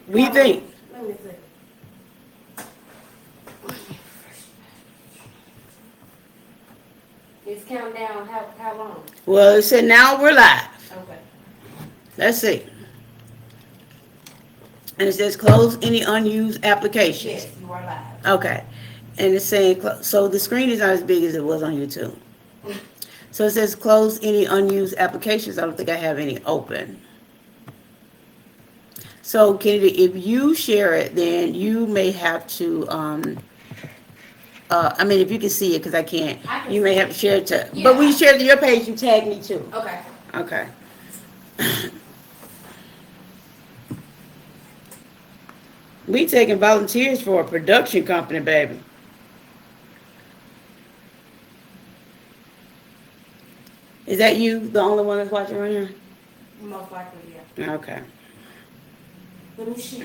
We think. Let me see. It's counting down how long? Well, it said now we're live. Okay. Let's see. And it says close any unused applications. Yes, you are live. Okay. And it's saying, so the screen is not as big as it was on YouTube. So it says close any unused applications. I don't think I have any open. So Kennedy, if you share it, then you may have to, I mean, if you can see it, because I can't, you may have to share it to, but when you share it to your page, you tag me too. Okay. Okay. We taking volunteers for a production company, baby. Is that you, the only one that's watching right here? Most likely, yeah. Okay. Let me see.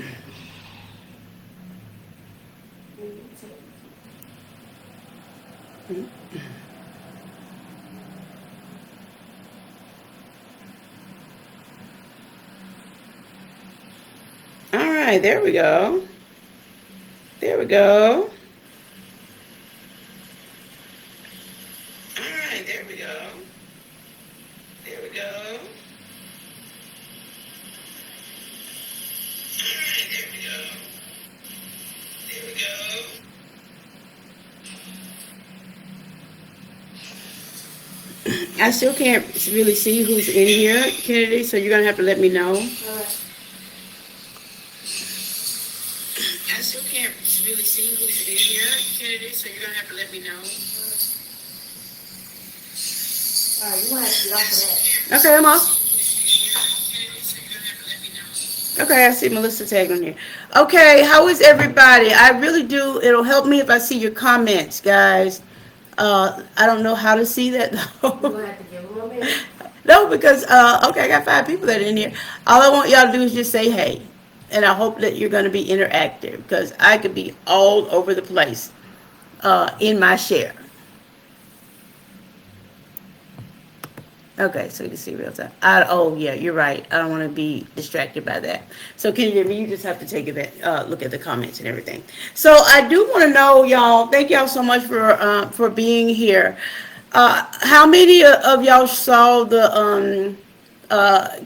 All right, there we go. There we go. All right, there we go. There we go. All right, there we go. There we go. I still can't really see who's in here, Kennedy, so you're going to have to let me know. All right. I still can't really see who's in here, Kennedy, so you're going to have to let me know. All right, you want to have to get off of that. Okay, I'm off. Okay, I see Melissa tagged on here. Okay, how is everybody? I really do. It'll help me if I see your comments, guys. I don't know how to see that You're though. going to have to give them a minute. No, because okay, I got 5 people that are in here. All I want y'all to do is just say hey, and I hope that you're going to be interactive because I could be all over the place in my share. Okay, so you can see real time. Oh yeah, you're right. I don't want to be distracted by that. So can you just have to take a look at the comments and everything. So I do want to know, y'all. Thank y'all so much for being here. How many of y'all saw the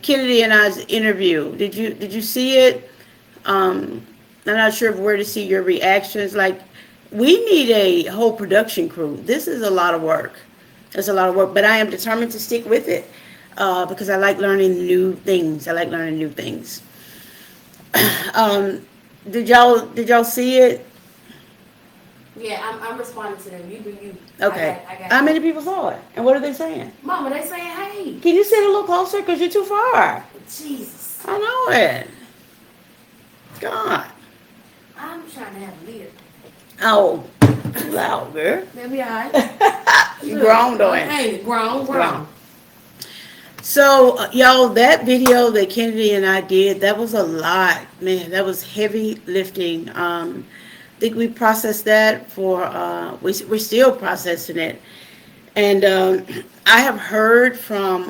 Kennedy and I's interview? Did you see it? I'm not sure where to see your reactions. Like, we need a whole production crew. This is a lot of work. It's a lot of work, but I am determined to stick with it because I like learning new things. Did y'all see it? Yeah, I'm responding to them. You do you. Okay. I got How many people saw it? And what are they saying? Mama, they saying hey. Can you sit a little closer? Because you're too far. Jesus. I know it. God. I'm trying to have a leader. Oh, too loud, girl. They'll be all right. You grown, though, ain't Hey, grown. So, y'all, that video that Kennedy and I did, that was a lot, man. That was heavy lifting. I think we processed that for, we're still processing it. And I have heard from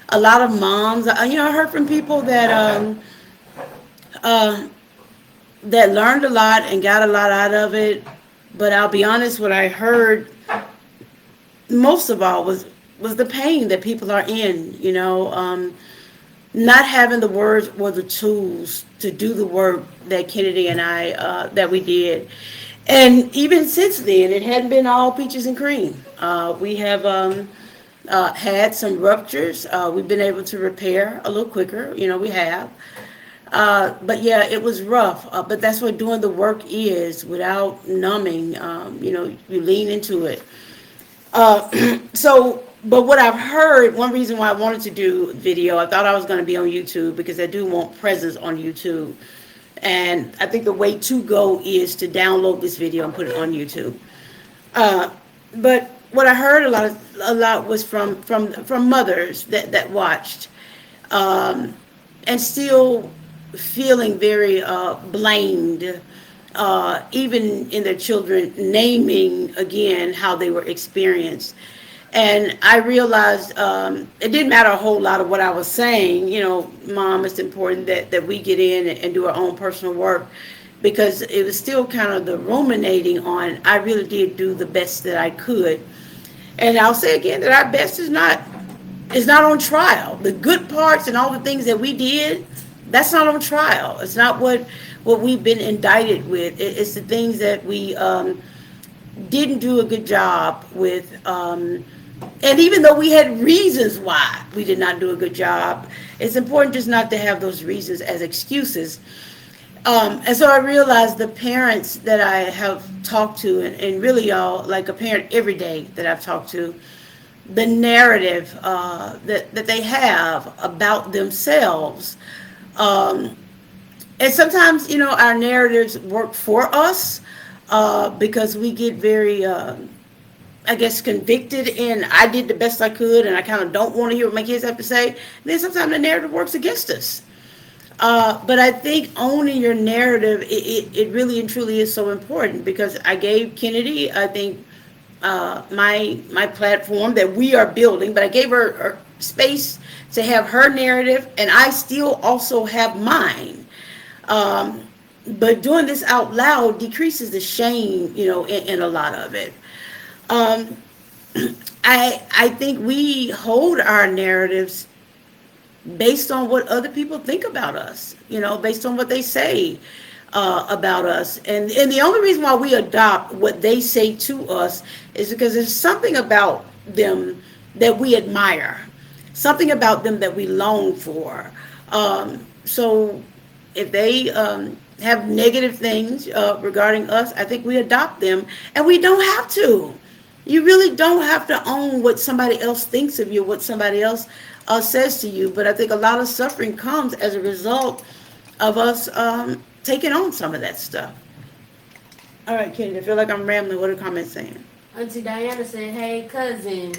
a lot of moms. I heard from people that that learned a lot and got a lot out of it. But I'll be honest, what I heard most of all was the pain that people are in, not having the words or the tools to do the work that Kennedy and I, that we did. And even since then, it hadn't been all peaches and cream. We have had some ruptures. We've been able to repair a little quicker, we have. But yeah, it was rough. But that's what doing the work is without numbing. You lean into it. But what I've heard, one reason why I wanted to do video, I thought I was going to be on YouTube because I do want presence on YouTube. And I think the way to go is to download this video and put it on YouTube. But what I heard a lot was from mothers that watched, and still feeling very blamed, even in their children naming again how they were experienced. And I realized it didn't matter a whole lot of what I was saying. Mom, it's important that we get in and do our own personal work, because it was still kind of the ruminating on, I really did do the best that I could. And I'll say again that our best is not on trial. The good parts and all the things that we did, that's not on trial. It's not what we've been indicted with. It's the things that we didn't do a good job with. And even though we had reasons why we did not do a good job, it's important just not to have those reasons as excuses. And so I realized the parents that I have talked to, and really y'all, like a parent every day that I've talked to, the narrative that they have about themselves. Um, and sometimes, our narratives work for us because we get very, I guess, convicted in, I did the best I could and I kind of don't want to hear what my kids have to say. And then sometimes the narrative works against us. But I think owning your narrative, it really and truly is so important, because I gave Kennedy, I think, my platform that we are building, but I gave her space to have her narrative, and I still also have mine. But doing this out loud decreases the shame, in a lot of it. Um, I think we hold our narratives based on what other people think about us, based on what they say about us. And the only reason why we adopt what they say to us is because there's something about them that we admire, something about them that we long for. So if they have negative things regarding us, I think we adopt them, and we don't have to. You really don't have to own what somebody else thinks of you, what somebody else says to you. But I think a lot of suffering comes as a result of us taking on some of that stuff. All right, Kenny, I feel like I'm rambling. What are the comments saying? Auntie Diana said, "Hey, cousin."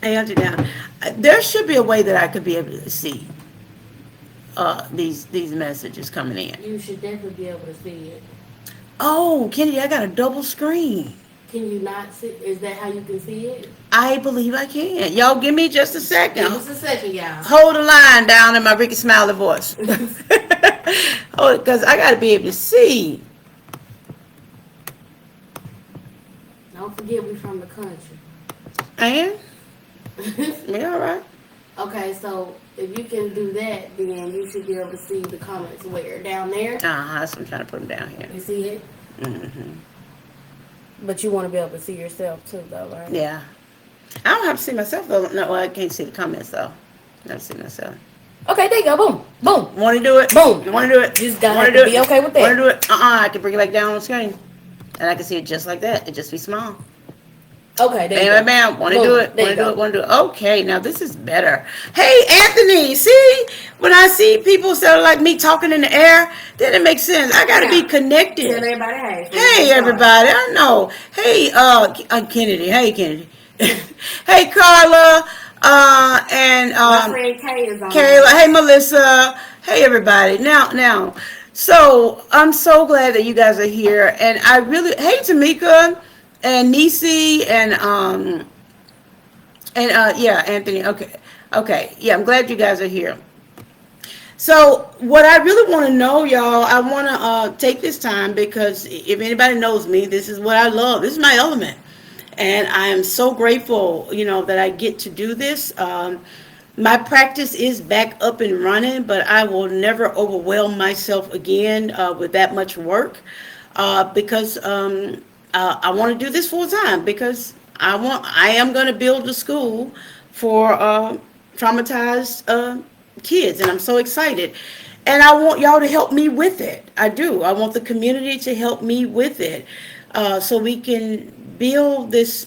Hey, Auntie down. There should be a way that I could be able to see these messages coming in. You should definitely be able to see it. Oh, Kennedy, I got a double screen. Can you not see? Is that how you can see it? I believe I can. Y'all give me just a second. Give us a second, y'all. Hold the line down in my Ricky Smiley voice. Hold, because I got to be able to see. Don't forget we from the country. And? Yeah, all right. Okay, so if you can do that, then you should be able to see the comments where? Down there? Uh-huh, so I'm trying to put them down here. You see it? Mm-hmm. But you want to be able to see yourself too, though, right? Yeah. I don't have to see myself, though. No, I can't see the comments, though. I have to see myself. Okay, there you go. Boom. Boom. Want to do it? Boom. You want to do it? You just gotta have to be okay with that. Want to do it? I can bring it back down on the screen. And I can see it just like that. It just be small. Okay, there you Bam, go. bam, bam. Want to Boom. do it? There Want you to do go. it? Want to do it? Okay, now this is better. Hey, Anthony, see? When I see people sound like me talking in the air, then it makes sense. I got to be Tell connected. everybody, hey. Hey, everybody. I know. Hey, Kennedy. Hey, Kennedy. Hey, Carla. And My friend Kay is on Kayla. Hey, Melissa. Hey, everybody. Now. So I'm so glad that you guys are here, and I really. Hey, Tamika, and Nisi, and yeah, Anthony. Okay. Yeah, I'm glad you guys are here. So what I really want to know, y'all, I want to take this time, because if anybody knows me, this is what I love. This is my element. And I am so grateful, that I get to do this. My practice is back up and running, but I will never overwhelm myself again with that much work, because I want to do this full time, because I am going to build a school for traumatized kids, and I'm so excited. And I want y'all to help me with it. I do. I want the community to help me with it, so we can build this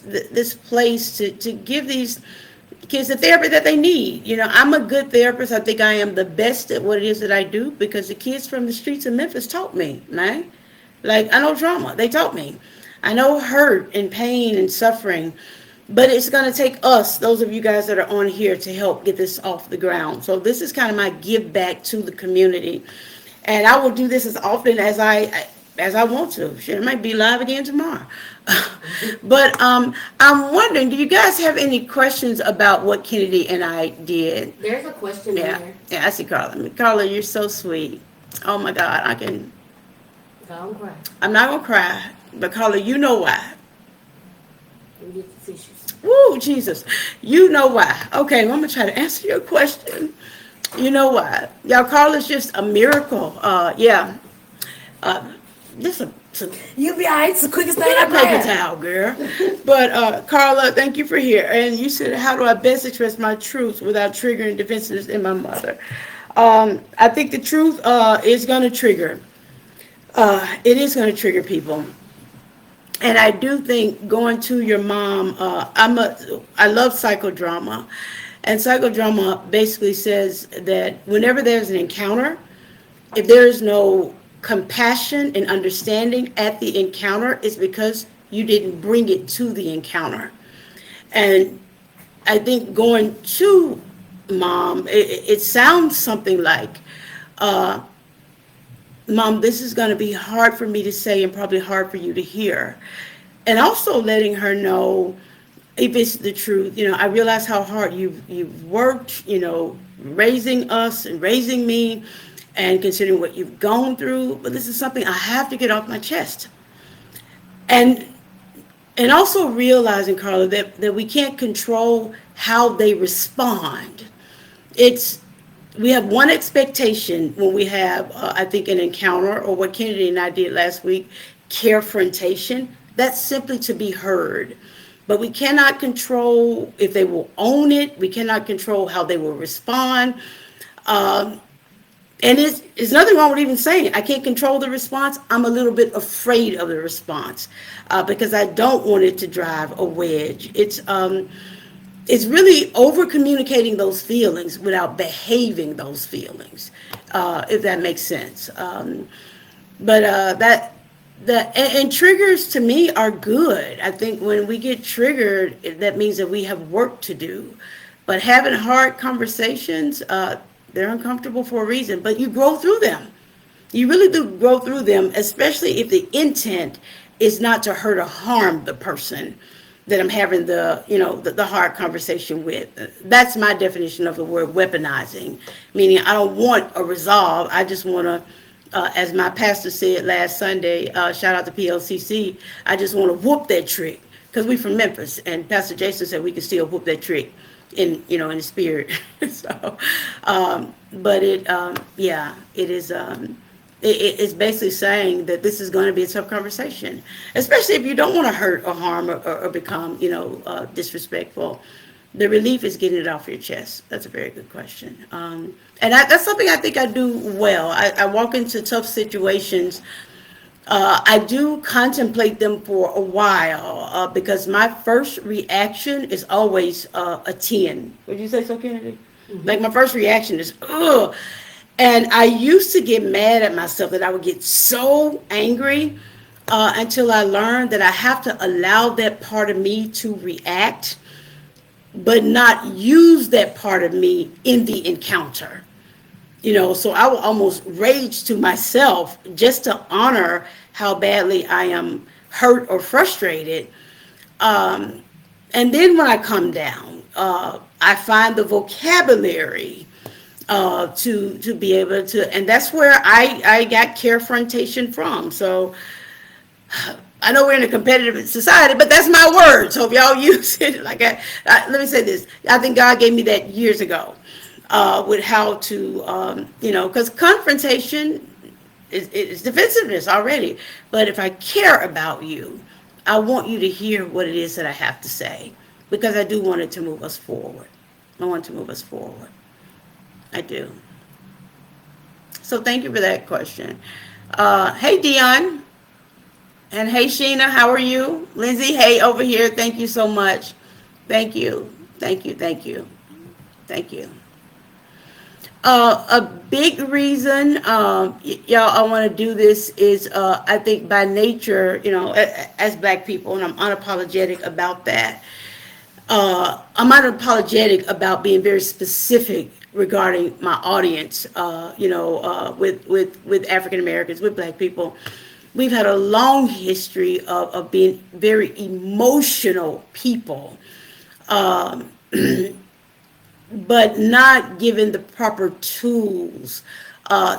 place to give these kids the therapy that they need. I'm a good therapist. I think I am the best at what it is that I do, because the kids from the streets of Memphis taught me, man. Like, I know trauma. They taught me. I know hurt and pain and suffering. But it's going to take us, those of you guys that are on here, to help get this off the ground. So this is kind of my give back to the community. And I will do this as often as as I want to. Shit, it might be live again tomorrow. But I'm wondering, do you guys have any questions about what Kennedy and I did? There's a question in Yeah, there. yeah, I see Carla. Carla, you're so sweet. Oh my God, I can. Don't cry. I'm not gonna cry, but Carla, you know why. And get the tissues. Woo, Jesus, you know why. Okay, well, I'm gonna try to answer your question. You know why? Y'all, Carla's just a miracle. Yeah, uh, just a You'll be alright. It's the quickest thing get I a paper planned. towel, girl. But Carla, thank you for here. And you said, how do I best express my truth without triggering defensiveness in my mother? I think the truth is going to trigger. It is going to trigger people. And I do think going to your mom. I love psychodrama, and psychodrama basically says that whenever there's an encounter, if there is no compassion and understanding at the encounter, it's because you didn't bring it to the encounter. And I think going to mom, it sounds something like, uh, Mom, this is going to be hard for me to say and probably hard for you to hear. And also letting her know if it's the truth. I realize how hard you've worked, raising us and raising me and considering what you've gone through, but this is something I have to get off my chest. And also realizing, Carla, that we can't control how they respond. It's We have one expectation when we have, I think, an encounter, or what Kennedy and I did last week, carefrontation. That's simply to be heard. But we cannot control if they will own it. We cannot control how they will respond. Um, and it's nothing wrong with even saying I can't control the response. I'm a little bit afraid of the response because I don't want it to drive a wedge. It's really over communicating those feelings without behaving those feelings, if that makes sense. But and triggers to me are good. I think when we get triggered, that means that we have work to do. But having hard conversations, they're uncomfortable for a reason, but you grow through them. You really do grow through them, especially if the intent is not to hurt or harm the person that I'm having the hard conversation with. That's my definition of the word weaponizing, meaning I don't want a resolve. I just want to, as my pastor said last Sunday, shout out to PLCC, I just want to whoop that trick because we from Memphis, and Pastor Jason said we could still whoop that trick in the spirit. So, but yeah, it is. It's basically saying that this is going to be a tough conversation, especially if you don't want to hurt or harm or become, disrespectful. The relief is getting it off your chest. That's a very good question. And that's something I think I do well. I walk into tough situations. I do contemplate them for a while because my first reaction is always a 10. Would you say so, Kennedy? Mm-hmm. Like my first reaction is, ugh. And I used to get mad at myself that I would get so angry until I learned that I have to allow that part of me to react, but not use that part of me in the encounter. So I will almost rage to myself just to honor how badly I am hurt or frustrated. And then when I come down, I find the vocabulary to be able to, and that's where I got carefrontation from. So I know we're in a competitive society, but that's my word. So if y'all use it, let me say this: I think God gave me that years ago with how to, because confrontation is defensiveness already. But if I care about you, I want you to hear what it is that I have to say because I do want it to move us forward. I want to move us forward. I do. So thank you for that question. Hey, Dion. And hey, Sheena, how are you? Lindsay, hey, over here. Thank you so much. Thank you. Thank you. Thank you. Thank you. A big reason, y'all, I want to do this is, I think by nature, as Black people, and I'm unapologetic about that. I'm unapologetic about being very specific regarding my audience, with African Americans, with Black people. we've had a long history of being very emotional people, um, but not given the proper tools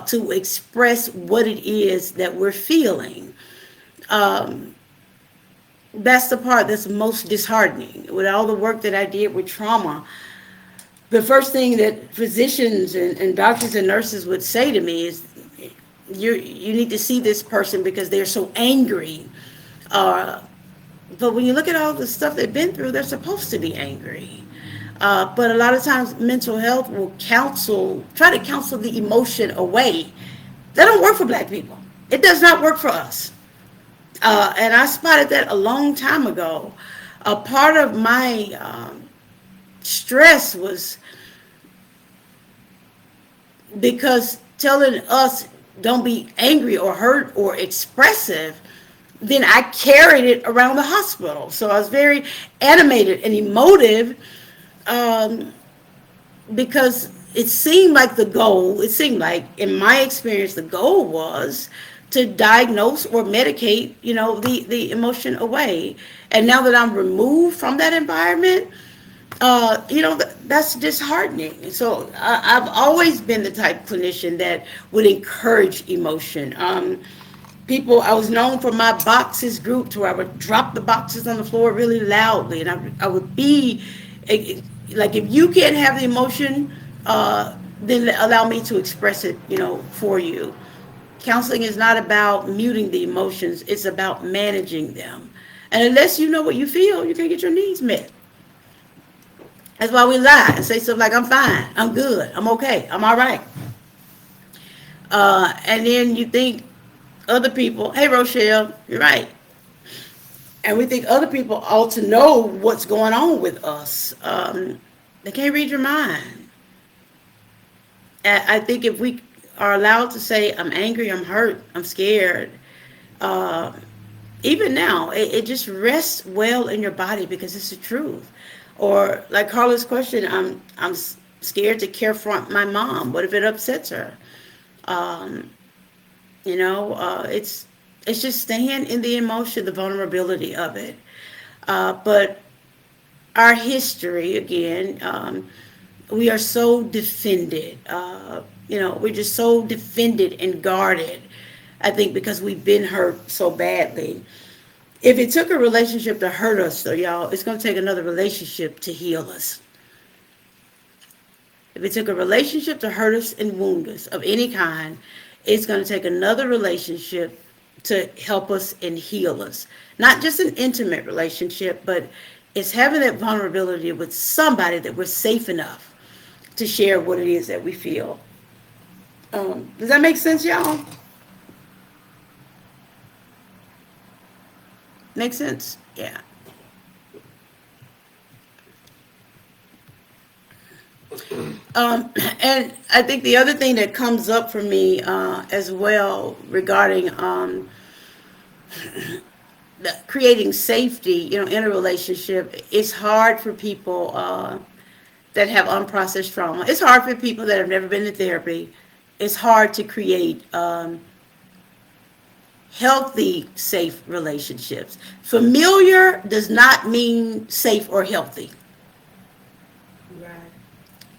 to express what it is that we're feeling. Um, that's the part that's most disheartening. With all the work that I did with trauma, the first thing that physicians and doctors and nurses would say to me is, you need to see this person because they're so angry. Uh, but when you look at all the stuff they've been through, they're supposed to be angry. But a lot of times, mental health will try to counsel the emotion away. That don't work for Black people. It does not work for us. And I spotted that a long time ago. A part of my stress was because telling us don't be angry or hurt or expressive, then I carried it around the hospital. So I was very animated and emotive, um, because it seemed like, in my experience, the goal was to diagnose or medicate, the emotion away. And now that I'm removed from that environment, that's disheartening. So I've always been the type of clinician that would encourage emotion. I was known for my boxes group, to where I would drop the boxes on the floor really loudly, and I would be like, if you can't have the emotion, then allow me to express it, for you. Counseling is not about muting the emotions; it's about managing them. And unless you know what you feel, you can't get your needs met. That's why we lie and say stuff like, I'm fine, I'm good, I'm okay, I'm all right. And then you think other people, hey, Rochelle, you're right. And we think other people ought to know what's going on with us. They can't read your mind. I think if we are allowed to say, I'm angry, I'm hurt, I'm scared, uh, even now, it just rests well in your body because it's the truth. Or like Carla's question, I'm scared to confront my mom. What if it upsets her? Um, it's just staying in the emotion, the vulnerability of it. But our history, again, we are so defended. We're just so defended and guarded. I think because we've been hurt so badly. If it took a relationship to hurt us, though, y'all, it's going to take another relationship to heal us. If it took a relationship to hurt us and wound us of any kind, it's going to take another relationship to help us and heal us. Not just an intimate relationship, but it's having that vulnerability with somebody that we're safe enough to share what it is that we feel. Does that make sense, y'all? Make sense? Yeah. And I think the other thing that comes up for me as well regarding creating safety, in a relationship, it's hard for people that have unprocessed trauma. It's hard for people that have never been to therapy. It's hard to create healthy, safe relationships. Familiar does not mean safe or healthy. Right.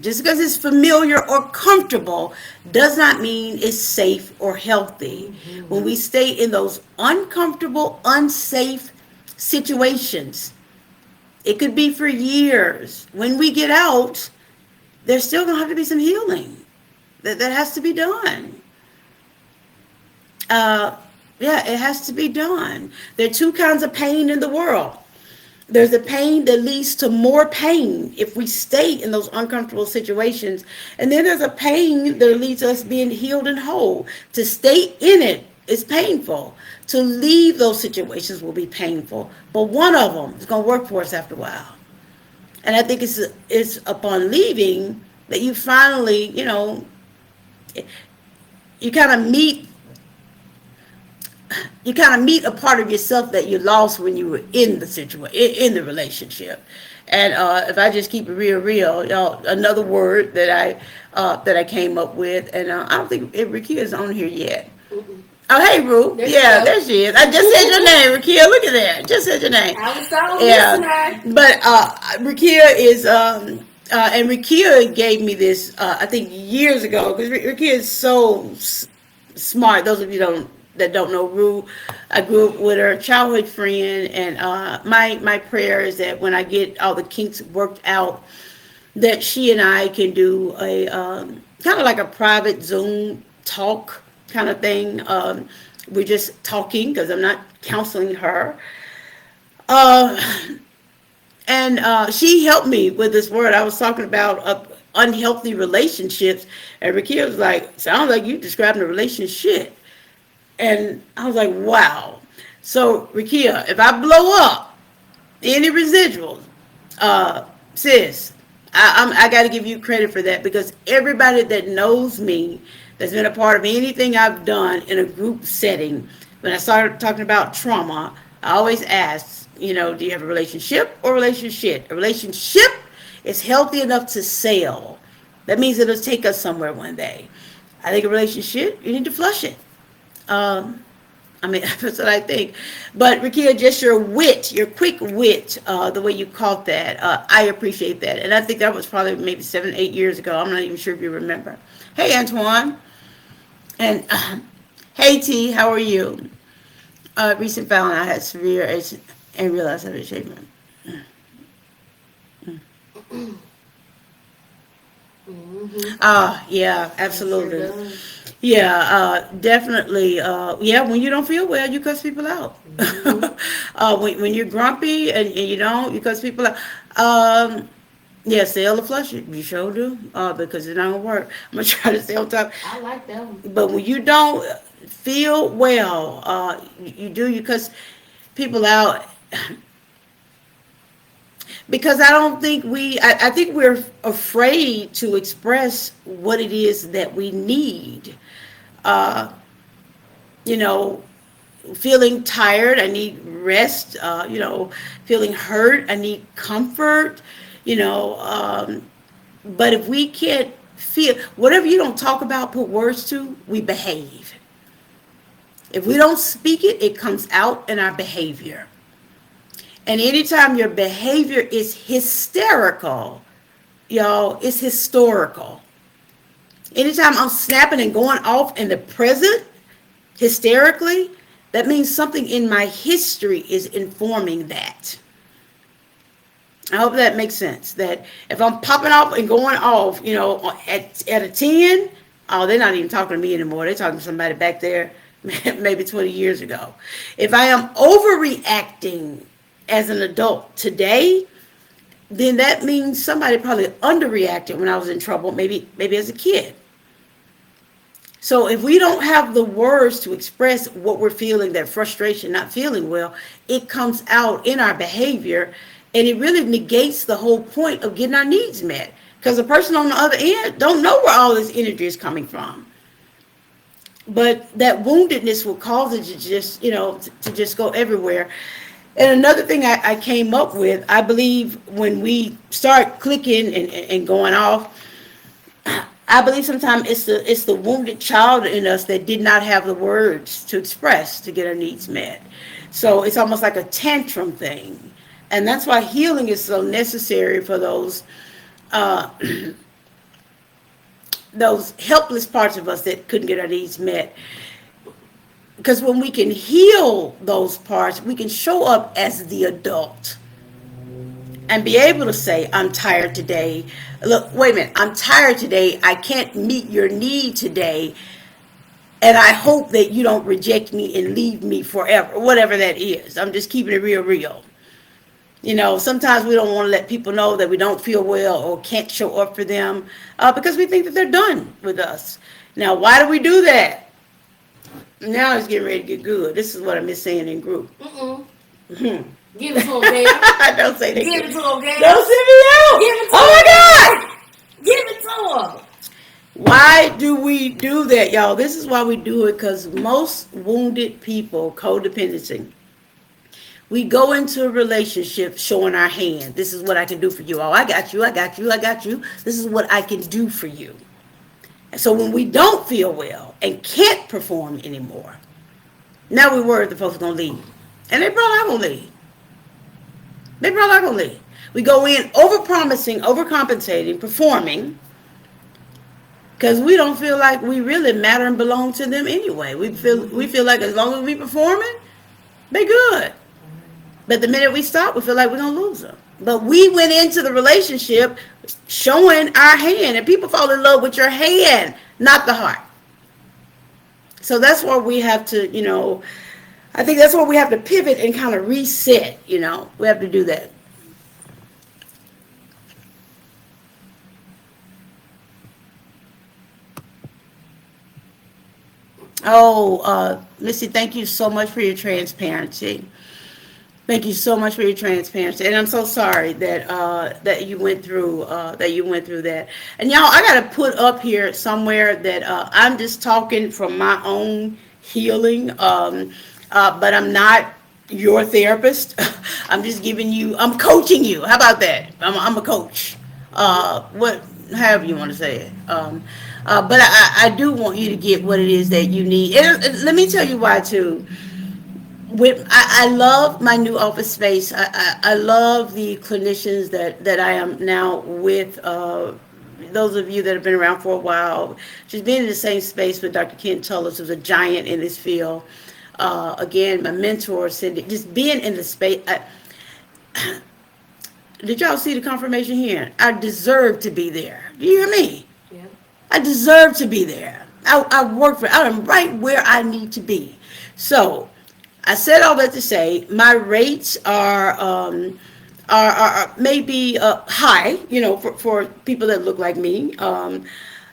Just because it's familiar or comfortable does not mean it's safe or healthy. Mm-hmm. When we stay in those uncomfortable, unsafe situations, it could be for years. When we get out, there's still going to have to be some healing that has to be done. Uh, yeah, it has to be done. There are two kinds of pain in the world. There's a pain that leads to more pain if we stay in those uncomfortable situations. And then there's a pain that leads us being healed and whole. To stay in it is painful. To leave those situations will be painful. But one of them is going to work for us after a while. And I think it's upon leaving that you finally, you kind of meet a part of yourself that you lost when you were in the situation, in the relationship. And if I just keep it real, y'all, another word that I came up with, and I don't think Ricky is on here yet. Oh, hey, Rue. There you Yeah, go. there she is. I just said your name, Rakia. Look at that. Just said your name. I was so Yeah. listener. But Rakia is, and Rakia gave me this, I think years ago, because Rakia is so smart. Those of you that don't know Rue, I grew up with her, childhood friend, and my prayer is that when I get all the kinks worked out, that she and I can do a kind of like a private Zoom talk kind of thing. We're just talking because I'm not counseling her. Uh, and she helped me with this word. I was talking about unhealthy relationships, and Rakia was like, "Sounds like you describing a relationship." And I was like, "Wow." So Rakia, if I blow up, any residuals, uh, sis, I got to give you credit for that because everybody that knows me, that's been a part of anything I've done in a group setting, when I started talking about trauma, I always ask, do you have a relationship or relationship? A relationship is healthy enough to sell. That means it'll take us somewhere one day. I think a relationship, you need to flush it. Um, I mean, that's what I think. But Rakia, just your wit, your quick wit, the way you caught that, I appreciate that. And I think that was probably maybe 7, 8 years ago. I'm not even sure if you remember. Hey, Antoine. And hey, T, how are you? Recent found I had severe and realized I had a treatment. Mm-hmm. Yeah, It sure absolutely. does. Yeah, definitely. Yeah, when you don't feel well, you cuss people out. Mm-hmm. When you're grumpy and you don't, you cuss people out. Um, yeah, sell the flush it. You sure do. Because it don't work. I'm gonna try to stay on top. I like that one. But when you don't feel well, you do. You cuss people out because I don't think I think we're afraid to express what it is that we need. Uh, you know, feeling tired, I need rest. Feeling hurt, I need comfort. You know, but if we can't feel whatever you don't talk about, put words to, we behave. If we don't speak it, it comes out in our behavior. And anytime your behavior is hysterical, y'all, it's historical. Anytime I'm snapping and going off in the present, hysterically, that means something in my history is informing that. I hope that makes sense. That if I'm popping off and going off, at a 10, oh, they're not even talking to me anymore. They're talking to somebody back there maybe 20 years ago. If I am overreacting as an adult today, then that means somebody probably underreacted when I was in trouble, maybe as a kid. So if we don't have the words to express what we're feeling, that frustration, not feeling well, it comes out in our behavior, and it really negates the whole point of getting our needs met. Because the person on the other end don't know where all this energy is coming from. But that woundedness will cause it to just, to just go everywhere. And another thing I came up with, I believe when we start clicking and going off, I believe sometimes it's the wounded child in us that did not have the words to express to get our needs met. So it's almost like a tantrum thing, and that's why healing is so necessary for uh, those helpless parts of us that couldn't get our needs met. Because when we can heal those parts, we can show up as the adult and be able to say, I'm tired today. Look, wait a minute, I'm tired today. I can't meet your need today. And I hope that you don't reject me and leave me forever, whatever that is. I'm just keeping it real, real. Sometimes we don't want to let people know that we don't feel well or can't show up for them because we think that they're done with us. Now, why do we do that? Now it's getting ready to get good. This is what I miss saying in group. Mm-mm. Mhm. Give it to him, Gail. Don't say that. Give it to him, Gail. Don't send me out. Give it to Oh him, my Gail. God. Give it to him. Why do we do that, y'all? This is why we do it because most wounded people, codependency, we go into a relationship showing our hand. This is what I can do for you. Oh, I got you. I got you. I got you. This is what I can do for you. So when we don't feel well and can't perform anymore, Now we worried the folks are gonna leave, and they probably are gonna leave. They probably are gonna leave. We go in over promising, overcompensating, performing, because we don't feel like we really matter and belong to them anyway. We feel like as long as we performing, they good. But the minute we stop, we feel like we're gonna lose them. But we went into the relationship showing our hand, and people fall in love with your hand, not the heart. So that's where we have to, I think that's where we have to pivot and kind of reset. We have to do that. Oh, Missy, thank you so much for your transparency. Thank you so much for your transparency, and I'm so sorry that you went through that. And y'all, I got to put up here somewhere that I'm just talking from my own healing, but I'm not your therapist. I'm coaching you. How about that? I'm a coach. However you want to say it. But I do want you to get what it is that you need. And let me tell you why too. I love my new office space. I love the clinicians that I am now with. Those of you that have been around for a while, just being in the same space with Dr. Ken Tullis, who's a giant in this field. Again, my mentor, Cindy, just being in the space. Did y'all see the confirmation here? I deserve to be there. Do you hear me? Yeah. I deserve to be there. I work for it. I am right where I need to be. So I said all that to say my rates are maybe high, for people that look like me.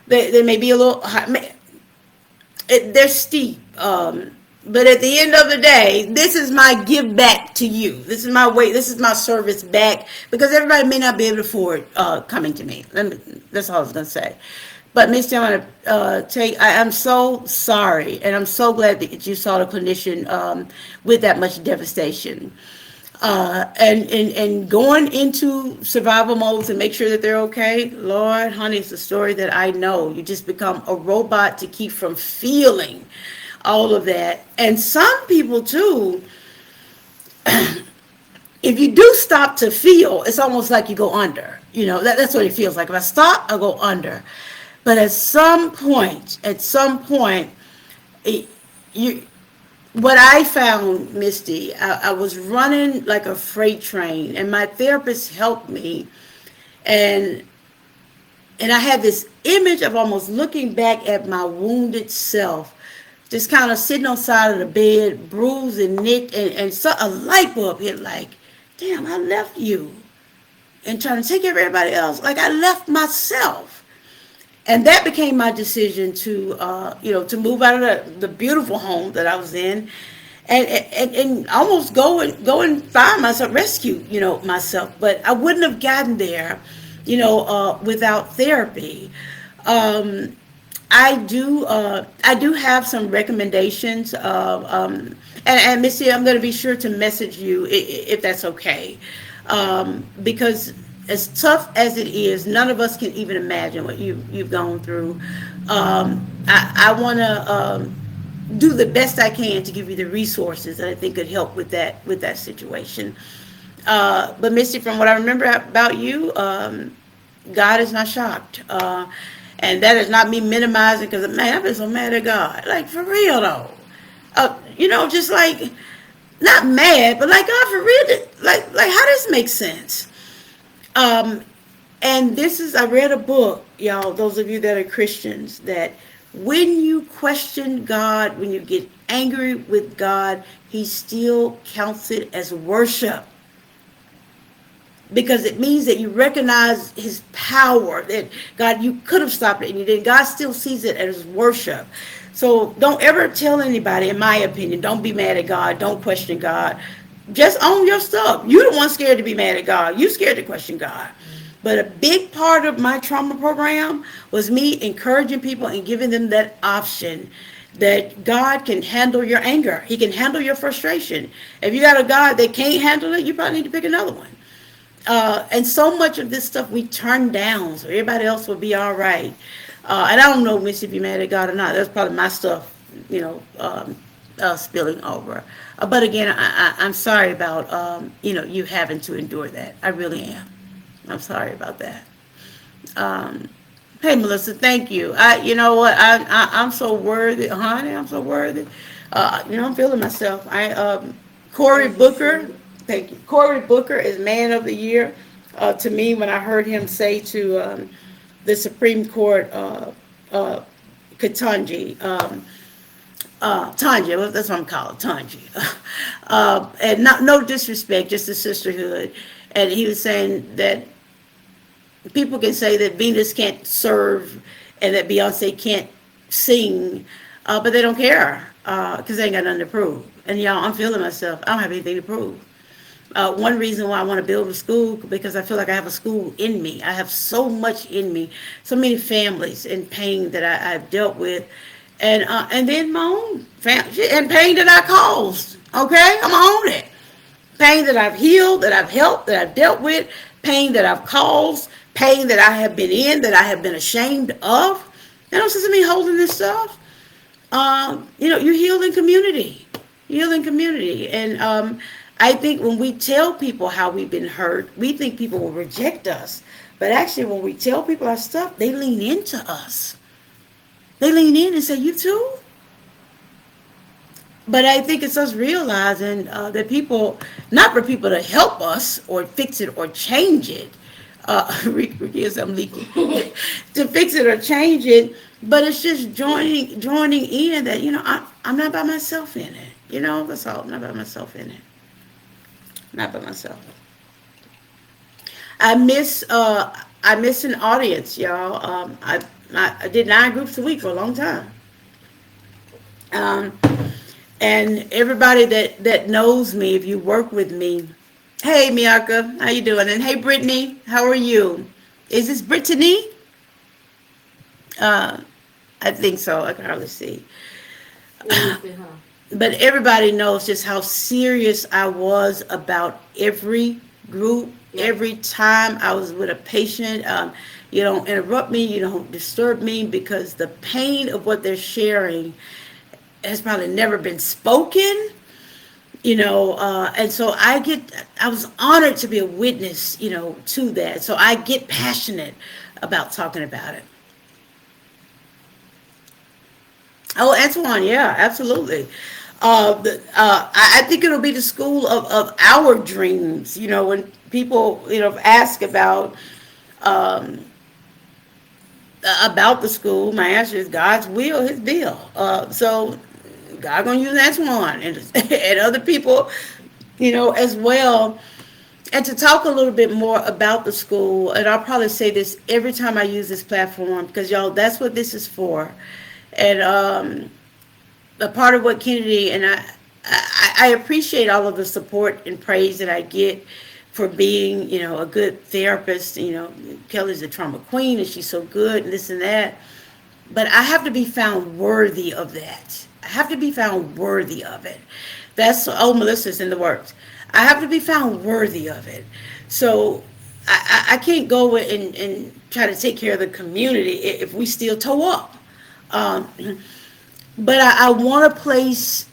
They may be a little high. They're steep. But at the end of the day, this is my give back to you. This is my way. This is my service back, because everybody may not be able to afford coming to me. That's all I was going to say. But Misty, I want to I'm so sorry, and I'm so glad that you saw the clinician with that much devastation. And going into survival modes and make sure that they're okay. Lord, honey, it's a story that I know. You just become a robot to keep from feeling all of that. And some people too, if you do stop to feel, it's almost like you go under. That's what it feels like. If I stop, I go under. But at some point, it, you, what I found, Misty, I was running like a freight train, and my therapist helped me, and and I had this image of almost looking back at my wounded self, just kind of sitting on the side of the bed, bruised and nicked, and so a light bulb hit, like, damn, I left you, and trying to take care of everybody else, like I left myself. And that became my decision to move out of the beautiful home that I was in, and almost go and find myself, rescue myself. But I wouldn't have gotten there, without therapy. Um, I do have some recommendations. And Missy, I'm going to be sure to message you if that's okay, because as tough as it is, none of us can even imagine what you've gone through. I want to do the best I can to give you the resources that I think could help with that situation. But Misty, from what I remember about you, God is not shocked, and that is not me minimizing, because man, I've been so mad at God, like for real though. Just like not mad, but like God, for real, like how does this make sense? Um, and I read a book, y'all, those of you that are Christians, that when you question God, when you get angry with God, He still counts it as worship. Because it means that you recognize His power, that God, you could have stopped it and you didn't. God still sees it as worship. So don't ever tell anybody, in my opinion, don't be mad at God, don't question God. Just own your stuff. You're the one scared to be mad at God. You scared to question God. But a big part of my trauma program was me encouraging people and giving them that option, that God can handle your anger. He can handle your frustration. If you got a God that can't handle it, you probably need to pick another one. And so much of this stuff we turn down so everybody else will be all right. And I don't know, Miss, if you're mad at God or not. That's probably my stuff, you know. spilling over. But again, I'm sorry about you having to endure that. I really am. I'm sorry about that. Um, hey, Melissa, thank you. You know what? I'm so worthy, honey. I'm so worthy. I'm feeling myself. Cory As you Booker, should. thank you. Cory Booker is Man of the Year to me when I heard him say to the Supreme Court, uh, Ketanji, Tanya, well, that's what I'm calling Tanya. And not no disrespect, just a sisterhood. And he was saying that people can say that Venus can't serve and that Beyonce can't sing, but they don't care because they ain't got nothing to prove. And y'all, I'm feeling myself. I don't have anything to prove. One reason why I want to build a school because I feel like I have a school in me. I have so much in me, so many families in pain that I've dealt with, and then my own family and pain that I caused. Okay, I'm gonna own it. Pain that I've healed, that I've helped, that I've dealt with, pain that I've caused, pain that I have been in, that I have been ashamed of. You know, since me holding this stuff, you heal in community. You heal in community. And I think when we tell people how we've been hurt, we think people will reject us. But actually, when we tell people our stuff, they lean into us. They lean in and say, "You too?" But I think it's us realizing that people, not for people to help us or fix it or change it, yes, I'm leaking, to fix it or change it, but it's just joining in that, I'm not by myself in it. That's all. I'm not by myself in it. Not by myself. I miss, I miss an audience, y'all. I did 9 groups a week for a long time. Um, and everybody that knows me, if you work with me, hey Miyaka, how you doing? And hey Brittany, how are you? Is this Brittany? Uh, I think so. I can hardly see. It must be her. But everybody knows just how serious I was about every group, Yep. every time I was with a patient. You don't interrupt me, you don't disturb me because the pain of what they're sharing has probably never been spoken. And so I was honored to be a witness, to that. So I get passionate about talking about it. Oh, Antoine, yeah, absolutely. I think it'll be the school of our dreams. When people, ask um, about the school, my answer is God's will, His bill. So God gonna use Antoine and and other people, as well. And to talk a little bit more about the school, and I'll probably say this every time I use this platform because y'all, that's what this is for. And a part of what Kennedy and I appreciate all of the support and praise that I get for being, a good therapist. Kelly's a trauma queen and she's so good and this and that. But I have to be found worthy of that. I have to be found worthy of it. That's, oh, Melissa's in the works. I have to be found worthy of it. So I can't go and try to take care of the community if we still toe up. Um, but I want a place.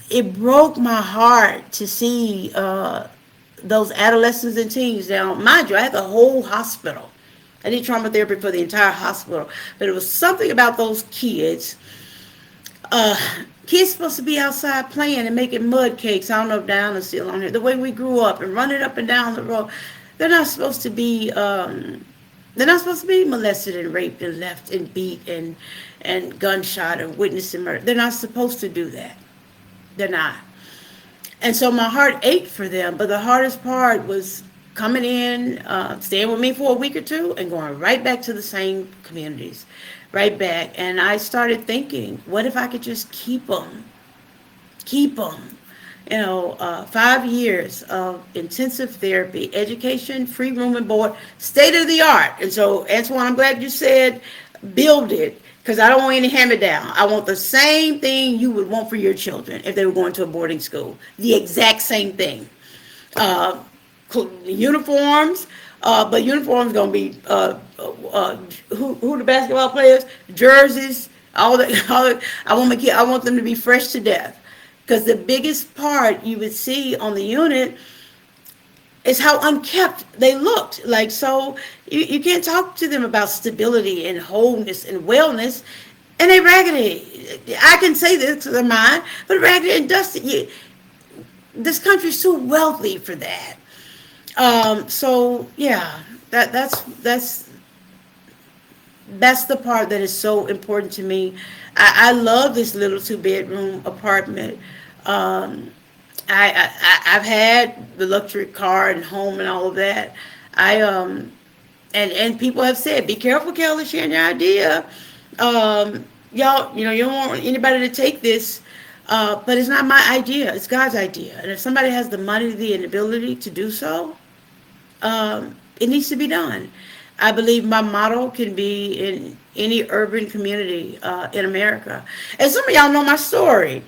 It broke my heart to see those adolescents and teens. Now, mind you, I had the whole hospital. I did trauma therapy for the entire hospital, but it was something about those kids. Uh, Kids supposed to be outside playing and making mud cakes. I don't know if Diana's still on here. The way we grew up and running up and down the road, they're not supposed to be. They're not supposed to be molested and raped and left and beat and gunshot and witnessing murder. They're not supposed to do that. They're not. And so my heart ached for them. But the hardest part was coming in, staying with me for a week or two, and going right back to the same communities, right back. And I started thinking, what if I could just keep them? Keep them. 5 years of intensive therapy, education, free room and board, state of the art. And so, Antoine, I'm glad you said build it because I don't want any hand me down. I want the same thing you would want for your children if they were going to a boarding school. The exact same thing. Uh, Uniforms, but uniforms gonna be who the basketball players, jerseys, all that. All that. I want them to be fresh to death. Because the biggest part you would see on the unit is how unkept they looked. Like, so you can't talk to them about stability and wholeness and wellness, and they raggedy. I can say this to their mind, but raggedy and dusty. This country's too wealthy for that. So yeah, that's the part that is so important to me. I love this little 2 bedroom apartment. Um, I've had the luxury car and home and all of that. I and people have said, be careful, Kelly, sharing your idea. Y'all, you don't want anybody to take this, but it's not my idea. It's God's idea. And if somebody has the money, the ability to do so, it needs to be done. I believe my motto can be in any urban community in America. And some of y'all know my story.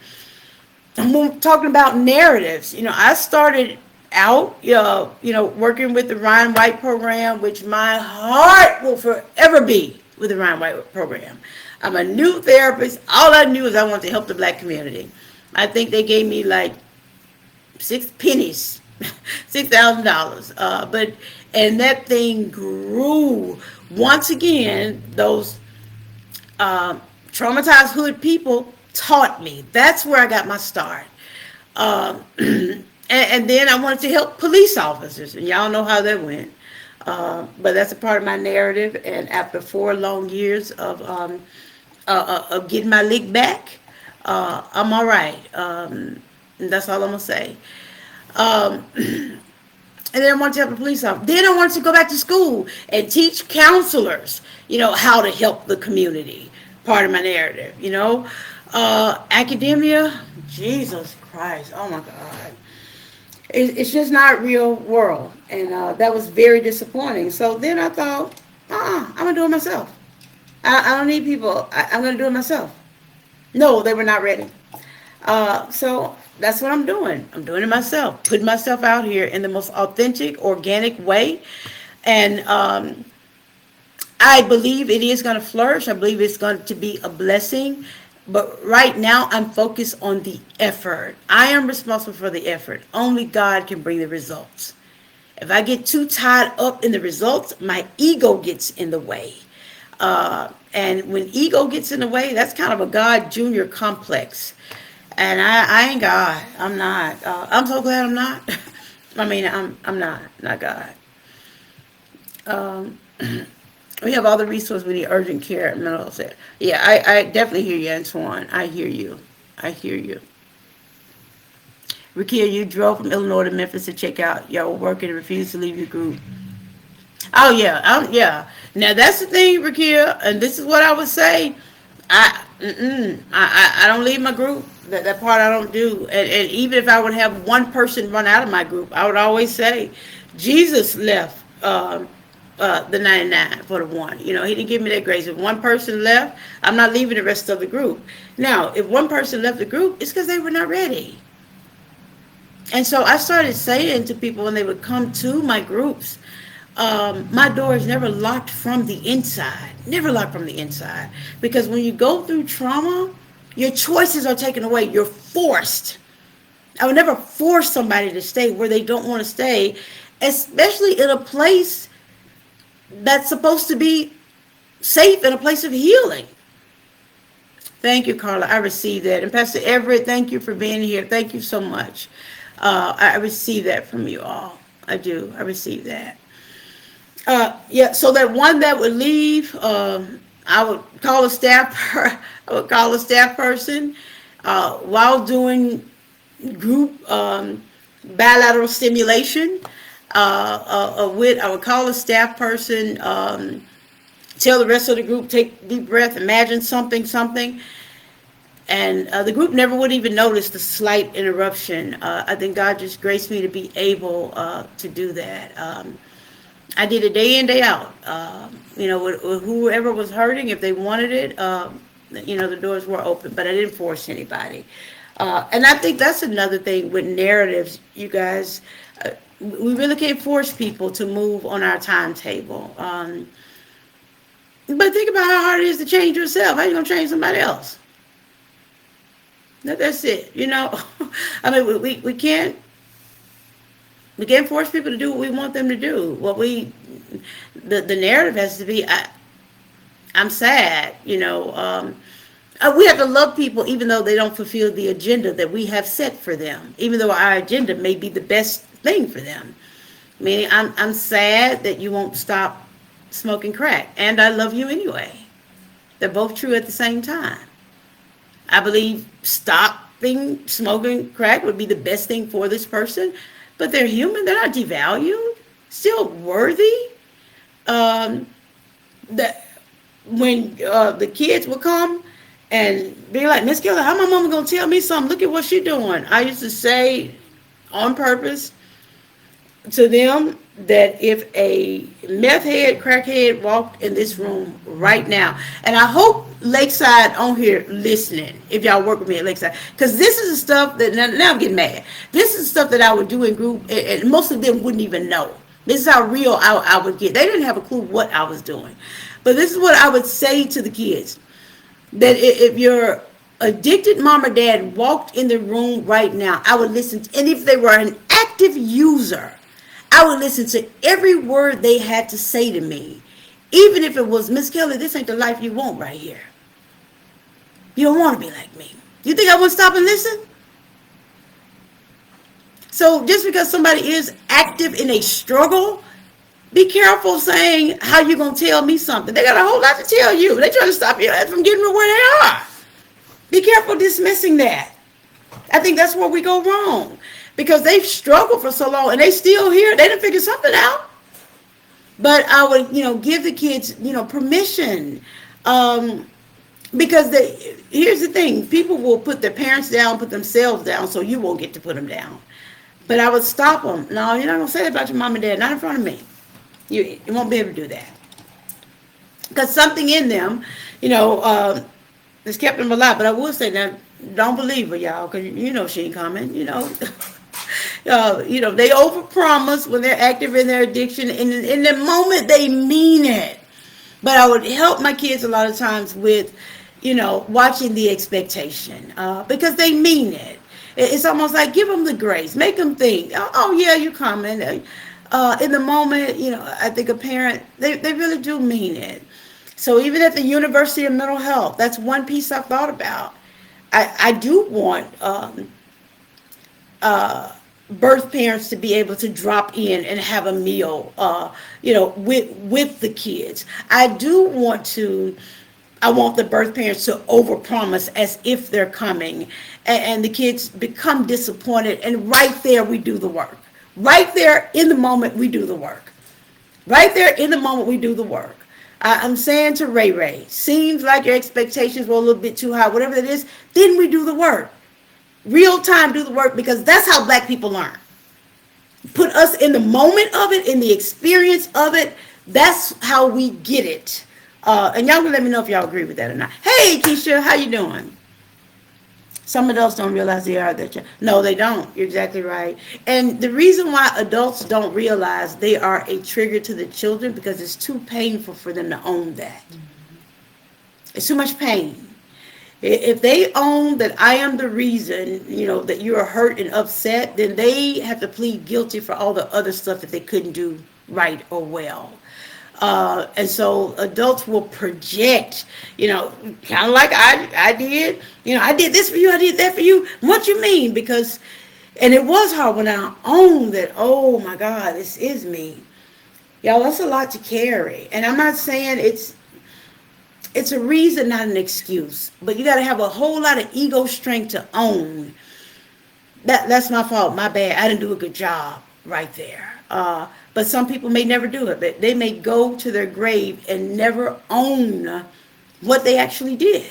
I'm talking about narratives. I started out, working with the Ryan White program, which my heart will forever be with the Ryan White program. I'm a new therapist. All I knew is I wanted to help the black community. I think they gave me like 6 pennies, $6,000. And that thing grew. Once again, those traumatized hood people taught me. That's where I got my start. And then I wanted to help police officers, and y'all know how that went. But that's a part of my narrative. And after 4 long years of getting my lick back, I'm all right. And that's all I'm gonna say. Um, and then I wanted to help the police officer. Then I wanted to go back to school and teach counselors, how to help the community. Part of my narrative, academia. Jesus Christ! Oh my God! It's just not real world, and that was very disappointing. So then I thought, I'm gonna do it myself. I don't need people. I'm gonna do it myself. No, they were not ready. So that's what I'm doing. I'm doing it myself, putting myself out here in the most authentic, organic way. And I believe it is going to flourish. I believe it's going to be a blessing. But right now, I'm focused on the effort. I am responsible for the effort. Only God can bring the results. If I get too tied up in the results, my ego gets in the way. And when ego gets in the way, that's kind of a God Junior complex. And I ain't God. I'm not. I'm so glad I'm not. I mean, I'm not God. Um, we have all the resources we need: urgent care, mental health. Yeah, I definitely hear you, Antoine. I hear you. I hear you. Rakia, you drove from Illinois to Memphis to check out your work and refused to leave your group. Oh yeah, yeah. Now that's the thing, Rakia, and this is what I would say. I don't leave my group. That part I don't do. And even if I would have one person run out of my group, I would always say, Jesus left the 99 for the one. He didn't give me that grace. If one person left, I'm not leaving the rest of the group. Now, if one person left the group, it's because they were not ready. And so I started saying to people when they would come to my groups, my door is never locked from the inside. Never locked from the inside. Because when you go through trauma, your choices are taken away. You're forced. I would never force somebody to stay where they don't want to stay, especially in a place that's supposed to be safe and a place of healing. Thank you, Carla. I received that. And Pastor Everett, thank you for being here. Thank you so much. I receive that from you all. I do. I receive that. Yeah, so that one that would leave, I would call a staff. I would call a staff person while doing group bilateral stimulation. I would call a staff person, tell the rest of the group, take a deep breath, imagine something, and the group never would even notice the slight interruption. I think God just graced me to be able to do that. I did it day in, day out. With whoever was hurting, if they wanted it, the doors were open, but I didn't force anybody. And I think that's another thing with narratives, you guys. We really can't force people to move on our timetable. But think about how hard it is to change yourself. How are you going to change somebody else? That's it. I mean, we can't force people to do what we want them to do. The narrative has to be, I'm sad. We have to love people even though they don't fulfill the agenda that we have set for them, even though our agenda may be the best thing for them. Meaning, I'm sad that you won't stop smoking crack, and I love you anyway. They're both true at the same time. I believe stopping smoking crack would be the best thing for this person, but they're human. They're not devalued. Still worthy. Um, that when the kids would come and be like, Miss Kehhli, how my mama gonna tell me something? Look at what she doing. I used to say on purpose to them that if a meth head, crackhead walked in this room right now, and I hope Lakeside on here listening, if y'all work with me at Lakeside, because this is the stuff that, now I'm getting mad. This is stuff that I would do in group, and most of them wouldn't even know. This is how real I would get. They didn't have a clue what I was doing. But this is what I would say to the kids, that if your addicted mom or dad walked in the room right now, I would listen to, and if they were an active user, I would listen to every word they had to say to me. Even if it was, Miss Kehhli, this ain't the life you want right here. You don't want to be like me. You think I would stop and listen? So just because somebody is active in a struggle, be careful saying how you going to tell me something. They got a whole lot to tell you. They trying to stop you from getting to where they are. Be careful dismissing that. I think that's where we go wrong. Because they've struggled for so long and they still here. They didn't figure something out. But I would, give the kids, permission. Because here's the thing. People will put their parents down, put themselves down, so you won't get to put them down. But I would stop them. No, you're not going to say that about your mom and dad. Not in front of me. You won't be able to do that. Because something in them, has kept them alive. But I will say that, don't believe her, y'all, because she ain't coming, they overpromise when they're active in their addiction. And in the moment, they mean it. But I would help my kids a lot of times with, watching the expectation. Because they mean it. It's almost like give them the grace. Make them think, oh yeah, you're coming. In the moment, I think a parent, they really do mean it. So even at the University of Mental Health, that's one piece I've thought about. I do want birth parents to be able to drop in and have a meal, with the kids. I want the birth parents to overpromise as if they're coming, and the kids become disappointed. And right there, we do the work. Right there in the moment, we do the work. Right there in the moment, we do the work. I'm saying to Ray Ray, seems like your expectations were a little bit too high, whatever it is, then we do the work. Real time, do the work, because that's how Black people learn. Put us in the moment of it, in the experience of it. That's how we get it. And y'all can let me know if y'all agree with that or not. Hey, Keisha, how you doing? Some adults don't realize they are that. No, they don't. You're exactly right. And the reason why adults don't realize they are a trigger to the children, because it's too painful for them to own that. It's too much pain. If they own that I am the reason, that you are hurt and upset, then they have to plead guilty for all the other stuff that they couldn't do right or well. And so adults will project, kind of like I did. I did this for you, I did that for you. What you mean? And it was hard when I owned that, oh my God, this is me. Y'all, that's a lot to carry. And I'm not saying it's a reason, not an excuse. But you got to have a whole lot of ego strength to own. That's my fault, my bad. I didn't do a good job right there. But some people may never do it. But they may go to their grave and never own what they actually did.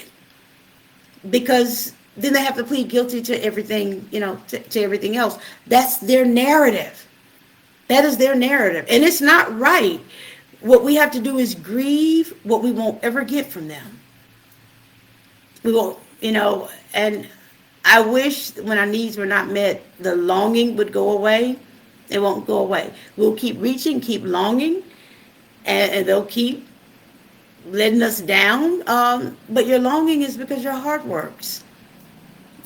Because then they have to plead guilty to everything, to everything else. That's their narrative. That is their narrative. And it's not right. What we have to do is grieve what we won't ever get from them. We won't, and I wish when our needs were not met, the longing would go away. It won't go away. We'll keep reaching, keep longing, and they'll keep letting us down. But your longing is because your heart works.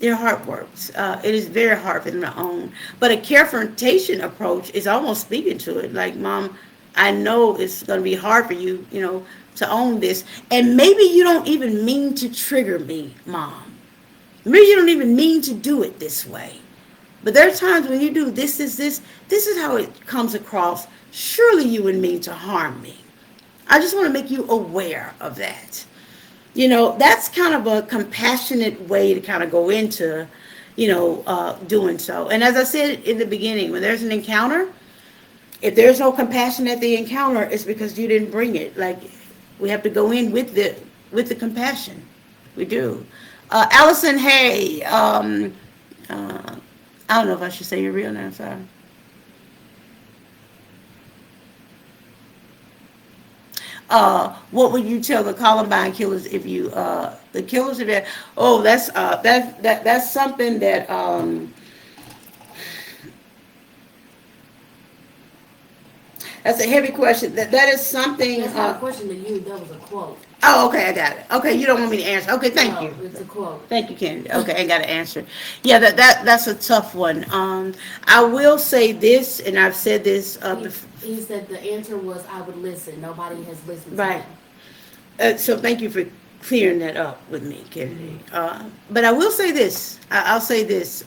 Their heart works. It is very hard for them to own. But a confrontation approach is almost speaking to it. Like, Mom, I know it's going to be hard for you, to own this. And maybe you don't even mean to trigger me, Mom. Maybe you don't even mean to do it this way. But there are times when you do this is how it comes across. Surely you would mean to harm me. I just want to make you aware of that. That's kind of a compassionate way to kind of go into, doing so. And as I said in the beginning, when there's an encounter, if there's no compassion at the encounter, it's because you didn't bring it. Like, we have to go in with the compassion. We do. Allison, hey, I don't know if I should say your real name. Sorry. What would you tell the Columbine killers if you the killers of that? Oh, that's something that that's a heavy question. That is something. That's not a question to you. That was a quote. Oh, okay, I got it. Okay, you don't want me to answer. Okay, thank No, you. it's a quote. Thank you, Kennedy. Okay, I got to answer. Yeah, that's a tough one. I will say this, and I've said this before. He said the answer was, I would listen. Nobody has listened to Right. him. So thank you for clearing that up with me, Kennedy. But I will say this. I'll say this.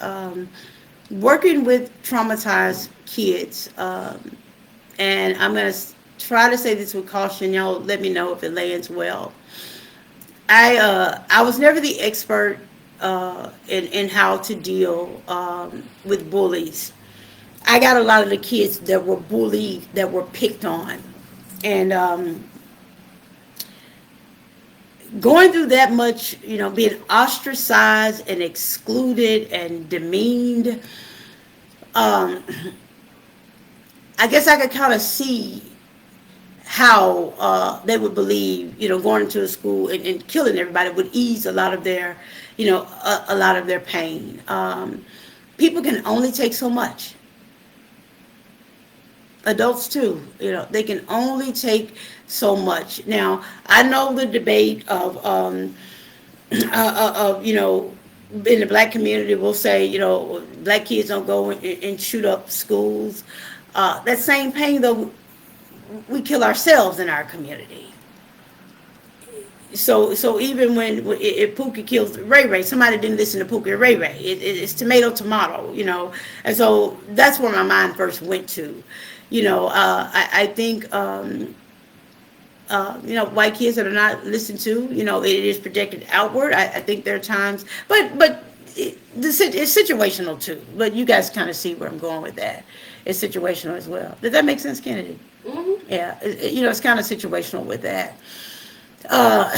Working with traumatized kids, and I'm going to try to say this with caution. Y'all let me know if it lands well. I was never the expert in how to deal with bullies. I got a lot of the kids that were bullied, that were picked on. And going through that much, being ostracized and excluded and demeaned, um, I guess I could kind of see how they would believe, going into a school and killing everybody would ease a lot of their, a lot of their pain. People can only take so much. Adults too, they can only take so much. Now, I know the debate of in the black community will say, black kids don't go and shoot up schools. That same pain, though, we kill ourselves in our community. So even when if Pookie kills Ray Ray, somebody didn't listen to Pookie or Ray Ray. It's tomato, and so that's where my mind first went to. I think white kids that are not listened to, it is projected outward. I think there are times, but it's situational too. But you guys kind of see where I'm going with that. It's situational as well. Does that make sense, Kennedy? Mm-hmm. Yeah, it's kind of situational with that. Uh,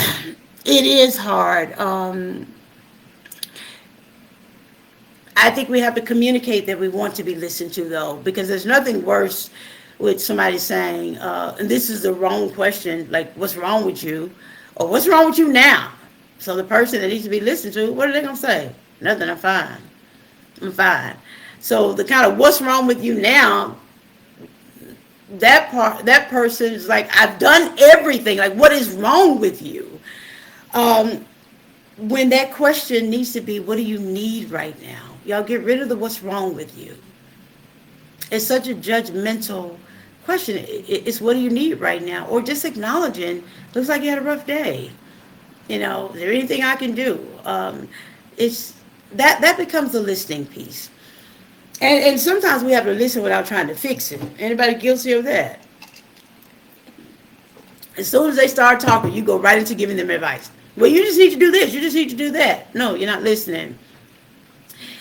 it is hard. I think we have to communicate that we want to be listened to, though, because there's nothing worse with somebody saying, and this is the wrong question, like, what's wrong with you? Or what's wrong with you now? So the person that needs to be listened to, what are they going to say? Nothing, I'm fine. I'm fine. So the kind of what's wrong with you now, that person is like, I've done everything. Like, what is wrong with you? When that question needs to be, what do you need right now? Y'all get rid of the what's wrong with you. It's such a judgmental question. It's what do you need right now? Or just acknowledging, looks like you had a rough day. Is there anything I can do? It's that becomes the listening piece. And sometimes we have to listen without trying to fix it. Anybody guilty of that? As soon as they start talking, you go right into giving them advice. Well, you just need to do this. You just need to do that. No, you're not listening.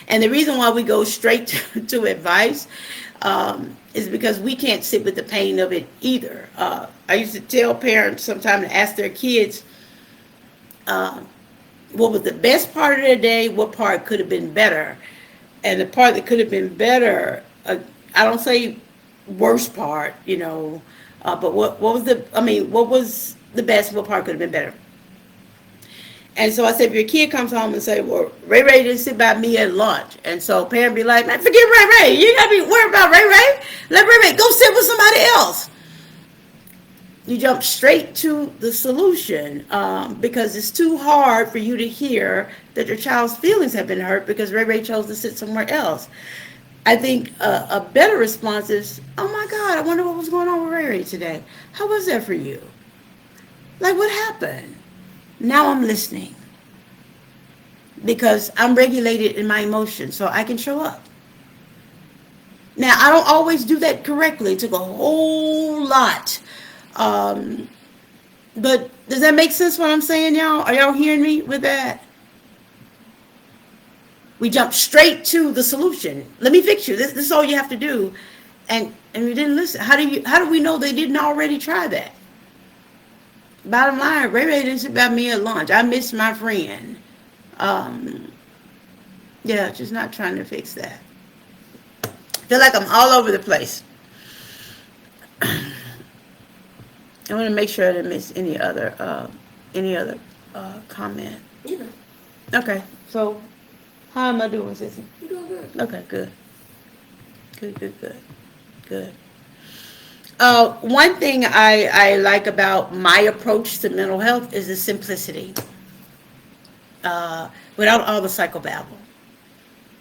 And the reason why we go straight to advice is because we can't sit with the pain of it either. I used to tell parents sometimes to ask their kids what was the best part of their day, what part could have been better. And the part that could have been better, I don't say worst part, but what was the best, what part could have been better? And so I said, if your kid comes home and say, well, Ray Ray didn't sit by me at lunch. And so parent be like, man, forget Ray Ray. You got to be worried about Ray Ray. Let Ray Ray go sit with somebody else. You jump straight to the solution because it's too hard for you to hear that your child's feelings have been hurt because Ray Ray chose to sit somewhere else. I think a better response is, "Oh my God, I wonder what was going on with Ray Ray today. How was that for you? Like, what happened? Now I'm listening because I'm regulated in my emotions, so I can show up." Now, I don't always do that correctly. It took a whole lot. Um, but does that make sense what I'm saying, y'all? Are y'all hearing me with that? We jump straight to the solution. Let me fix you. This is all you have to do. And we didn't listen. How do we know they didn't already try that? Bottom line, Ray Ray didn't sit by me at lunch. I missed my friend. Um, yeah, just not trying to fix that. Feel like I'm all over the place. I want to make sure I didn't miss any other comment. You know, Okay, so how am I doing, Sissy? you're doing good. Okay, good, good. One thing I like about my approach to mental health is the simplicity, without all the psychobabble.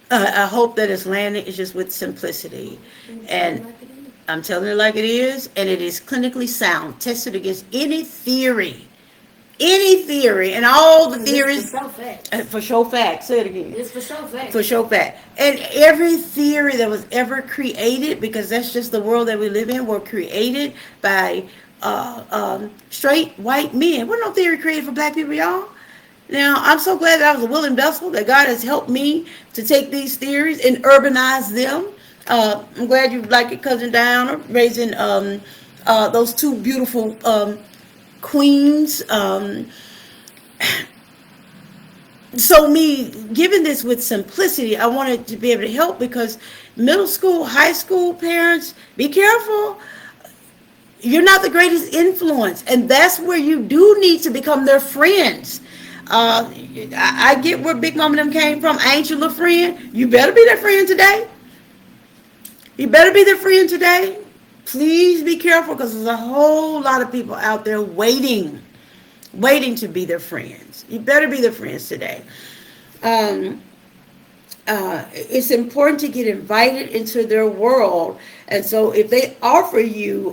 I hope that it's landing is just with simplicity, and Like it is. I'm telling it like it is, and it is clinically sound, tested against any theory, and all the It's theories for show fact. for show fact. Say it again. It's for show fact. For show fact, and every theory that was ever created, because that's just the world that we live in, were created by straight white men. What no theory created for black people, y'all? Now, I'm so glad that I was a willing vessel, that God has helped me to take these theories and urbanize them. I'm glad you like it, Cousin Diana, raising those two beautiful queens. So me giving this with simplicity, I wanted to be able to help because middle school, high school parents, be careful. You're not the greatest influence, and that's where you do need to become their friends. I get where Big Mama them came from. I ain't your little friend. You better be their friend today. You better be their friend today. Please be careful because there's a whole lot of people out there waiting to be their friends. You better be their friends today. Um, it's important to get invited into their world. And so if they offer you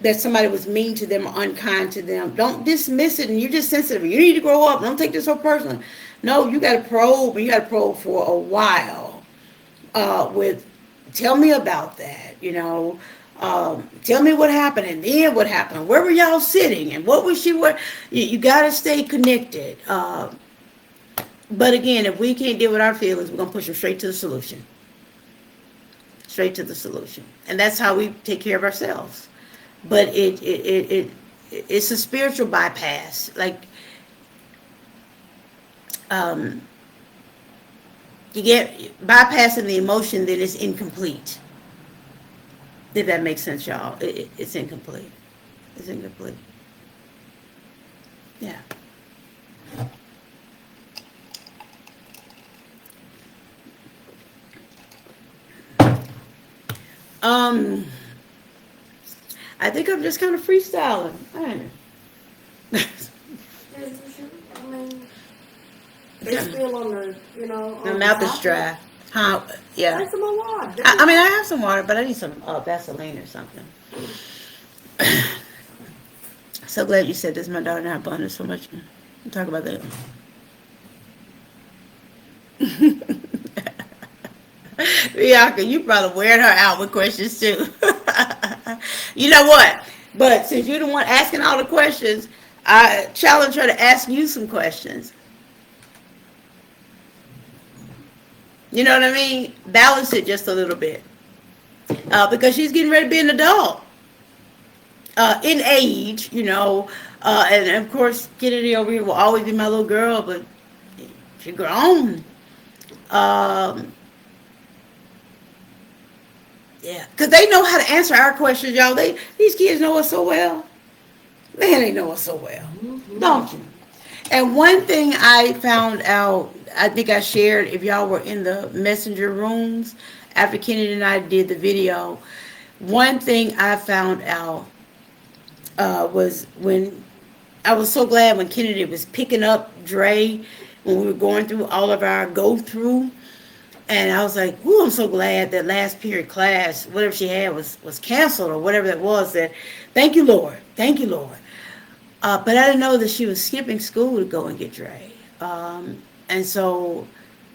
that somebody was mean to them or unkind to them, don't dismiss it and you're just sensitive. You need to grow up. Don't take this so personally. No, you got to probe, and you got to probe for a while with, tell me about that, tell me what happened and then what happened. Where were y'all sitting and what was she, where? You got to stay connected. But again, if we can't deal with our feelings, we're going to push them straight to the solution. Straight to the solution. And that's how we take care of ourselves. But it's a spiritual bypass. Like, you get bypassing the emotion, then it's incomplete. If that makes sense, y'all. It's incomplete. It's incomplete. Yeah. I think I'm just kind of freestyling. I don't know. I mean, it's still on My on mouth the is dry. Huh? Yeah. Drink some more water. I mean, I have some water, but I need some Vaseline or something. So glad you said this. My daughter and I bonded so much. We'll talk about that. Bianca, you probably wearing her out with questions too. You know what? But since you're the one asking all the questions, I challenge her to ask you some questions. You know what I mean? Balance it just a little bit. Because she's getting ready to be an adult. In age, and of course, Kennedy over here will always be my little girl, but she's grown. Yeah, because they know how to answer our questions, y'all. These kids know us so well. Man, they know us so well, don't you? And one thing I found out, I think I shared if y'all were in the messenger rooms after Kennedy and I did the video. One thing I found out was when I was so glad when Kennedy was picking up Dre when we were going through all of our go through. And I was like, "Ooh, I'm so glad that last period class, whatever she had, was canceled or whatever that was." That, thank you, Lord, thank you, Lord. But I didn't know that she was skipping school to go and get Dre, and so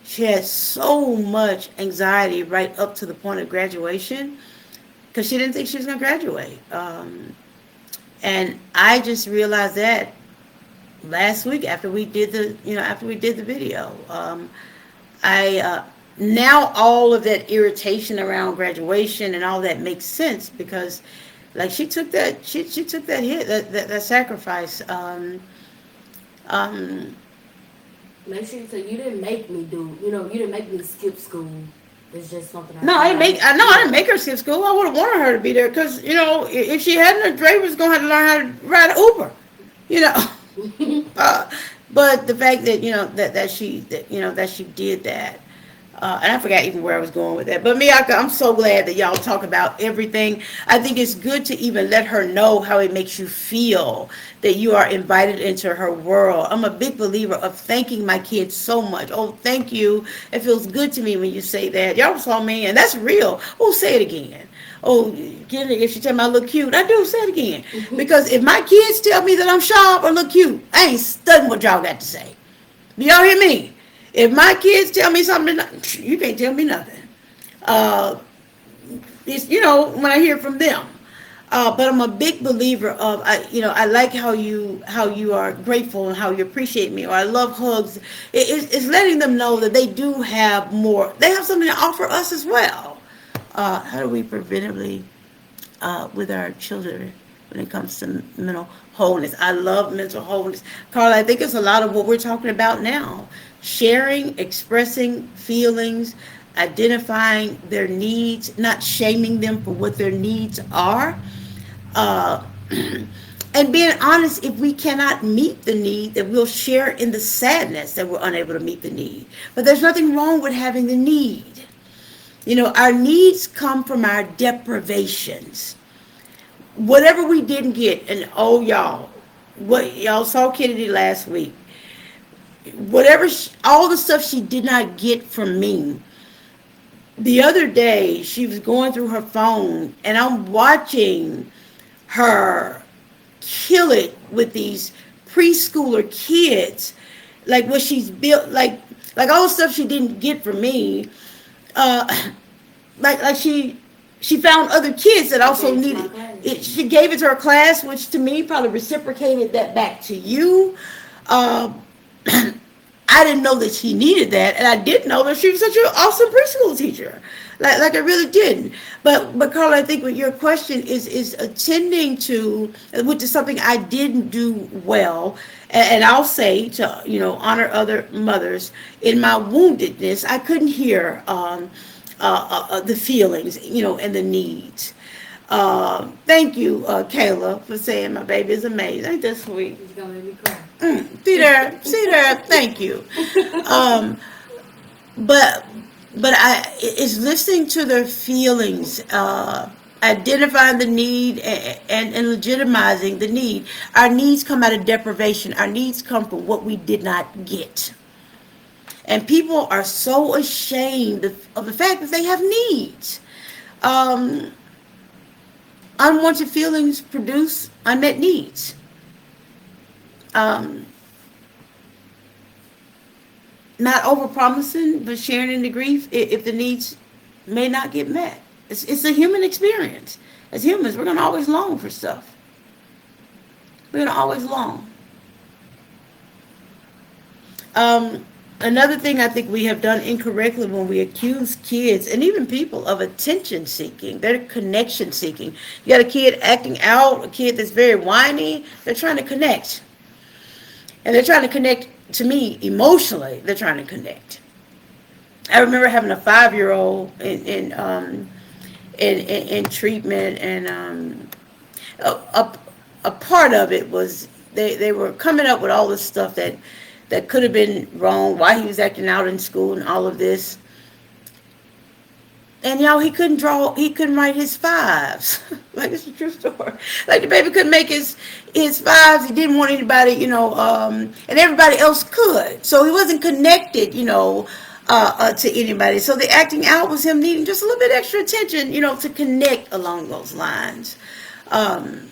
she had so much anxiety right up to the point of graduation because she didn't think she was going to graduate. And I just realized that last week after we did the video. I Now all of that irritation around graduation and all that makes sense because like she took that hit, that sacrifice. Um, Make sure so you didn't make me do. You didn't make me skip school. It's just something I no, thought I had. I Yeah. didn't make her skip school. I would have wanted her to be there because if she hadn't, Dre was gonna have to learn how to ride an Uber. You know, uh, but the fact that that she did that. And I forgot even where I was going with that. But Miyaka, I'm so glad that y'all talk about everything. I think it's good to even let her know how it makes you feel that you are invited into her world. I'm a big believer of thanking my kids so much. Oh, thank you. It feels good to me when you say that. Y'all saw me, and that's real. Oh, say it again. Oh, if she tell me I look cute, I do say it again. Because if my kids tell me that I'm sharp or look cute, I ain't studying what y'all got to say. Do y'all hear me? If my kids tell me something, you can't tell me nothing. Uh, it's when I hear from them. But I'm a big believer of I like how you are grateful and how you appreciate me, or I love hugs. It's letting them know that they do have more. They have something to offer us as well. How do we preventively with our children when it comes to mental wholeness? I love mental wholeness. Carla, I think it's a lot of what we're talking about now. Sharing, expressing feelings, identifying their needs, not shaming them for what their needs are. Uh, and being honest, if we cannot meet the need, that we'll share in the sadness that we're unable to meet the need. But there's nothing wrong with having the need. Our needs come from our deprivations. Whatever we didn't get, and oh y'all, what y'all saw Kennedy last week, all the stuff she did not get from me. The other day, she was going through her phone, and I'm watching her kill it with these preschooler kids, like what she's built, like all the stuff she didn't get from me. Uh, like she found other kids that I also gave it to my needed class. it. She gave it to her class, which to me probably reciprocated that back to you. uh, I didn't know that she needed that, and I did know that she was such an awesome preschool teacher. Like I really didn't. But Carl, I think what your question is attending to, which is something I didn't do well, and I'll say to honor other mothers in my woundedness, I couldn't hear the feelings, and the needs. Thank you, Kayla, for saying my baby is amazing. Ain't that sweet? She's gonna make me cry. See there. Thank you. Um, but it's listening to their feelings, identifying the need, and legitimizing the need. Our needs come out of deprivation. Our needs come from what we did not get. And people are so ashamed of the fact that they have needs. Um, Unwanted feelings produce unmet needs. Um, Not overpromising, but sharing in the grief if the needs may not get met. It's a human experience. As humans, we're going to always long for stuff. We're going to always long. Um, Another thing I think we have done incorrectly when we accuse kids and even people of attention seeking, they're connection seeking. You got a kid acting out, a kid that's very whiny, they're trying to connect. And they're trying to connect to me emotionally. They're trying to connect. I remember having a 5-year-old in treatment, and a a part of it was they were coming up with all this stuff that could have been wrong, why he was acting out in school and all of this. And y'all, he couldn't draw. He couldn't write his fives. Like, it's a true story. Like, the baby couldn't make his fives. He didn't want anybody, and everybody else could. So he wasn't connected, to anybody. So the acting out was him needing just a little bit extra attention, to connect along those lines. Um,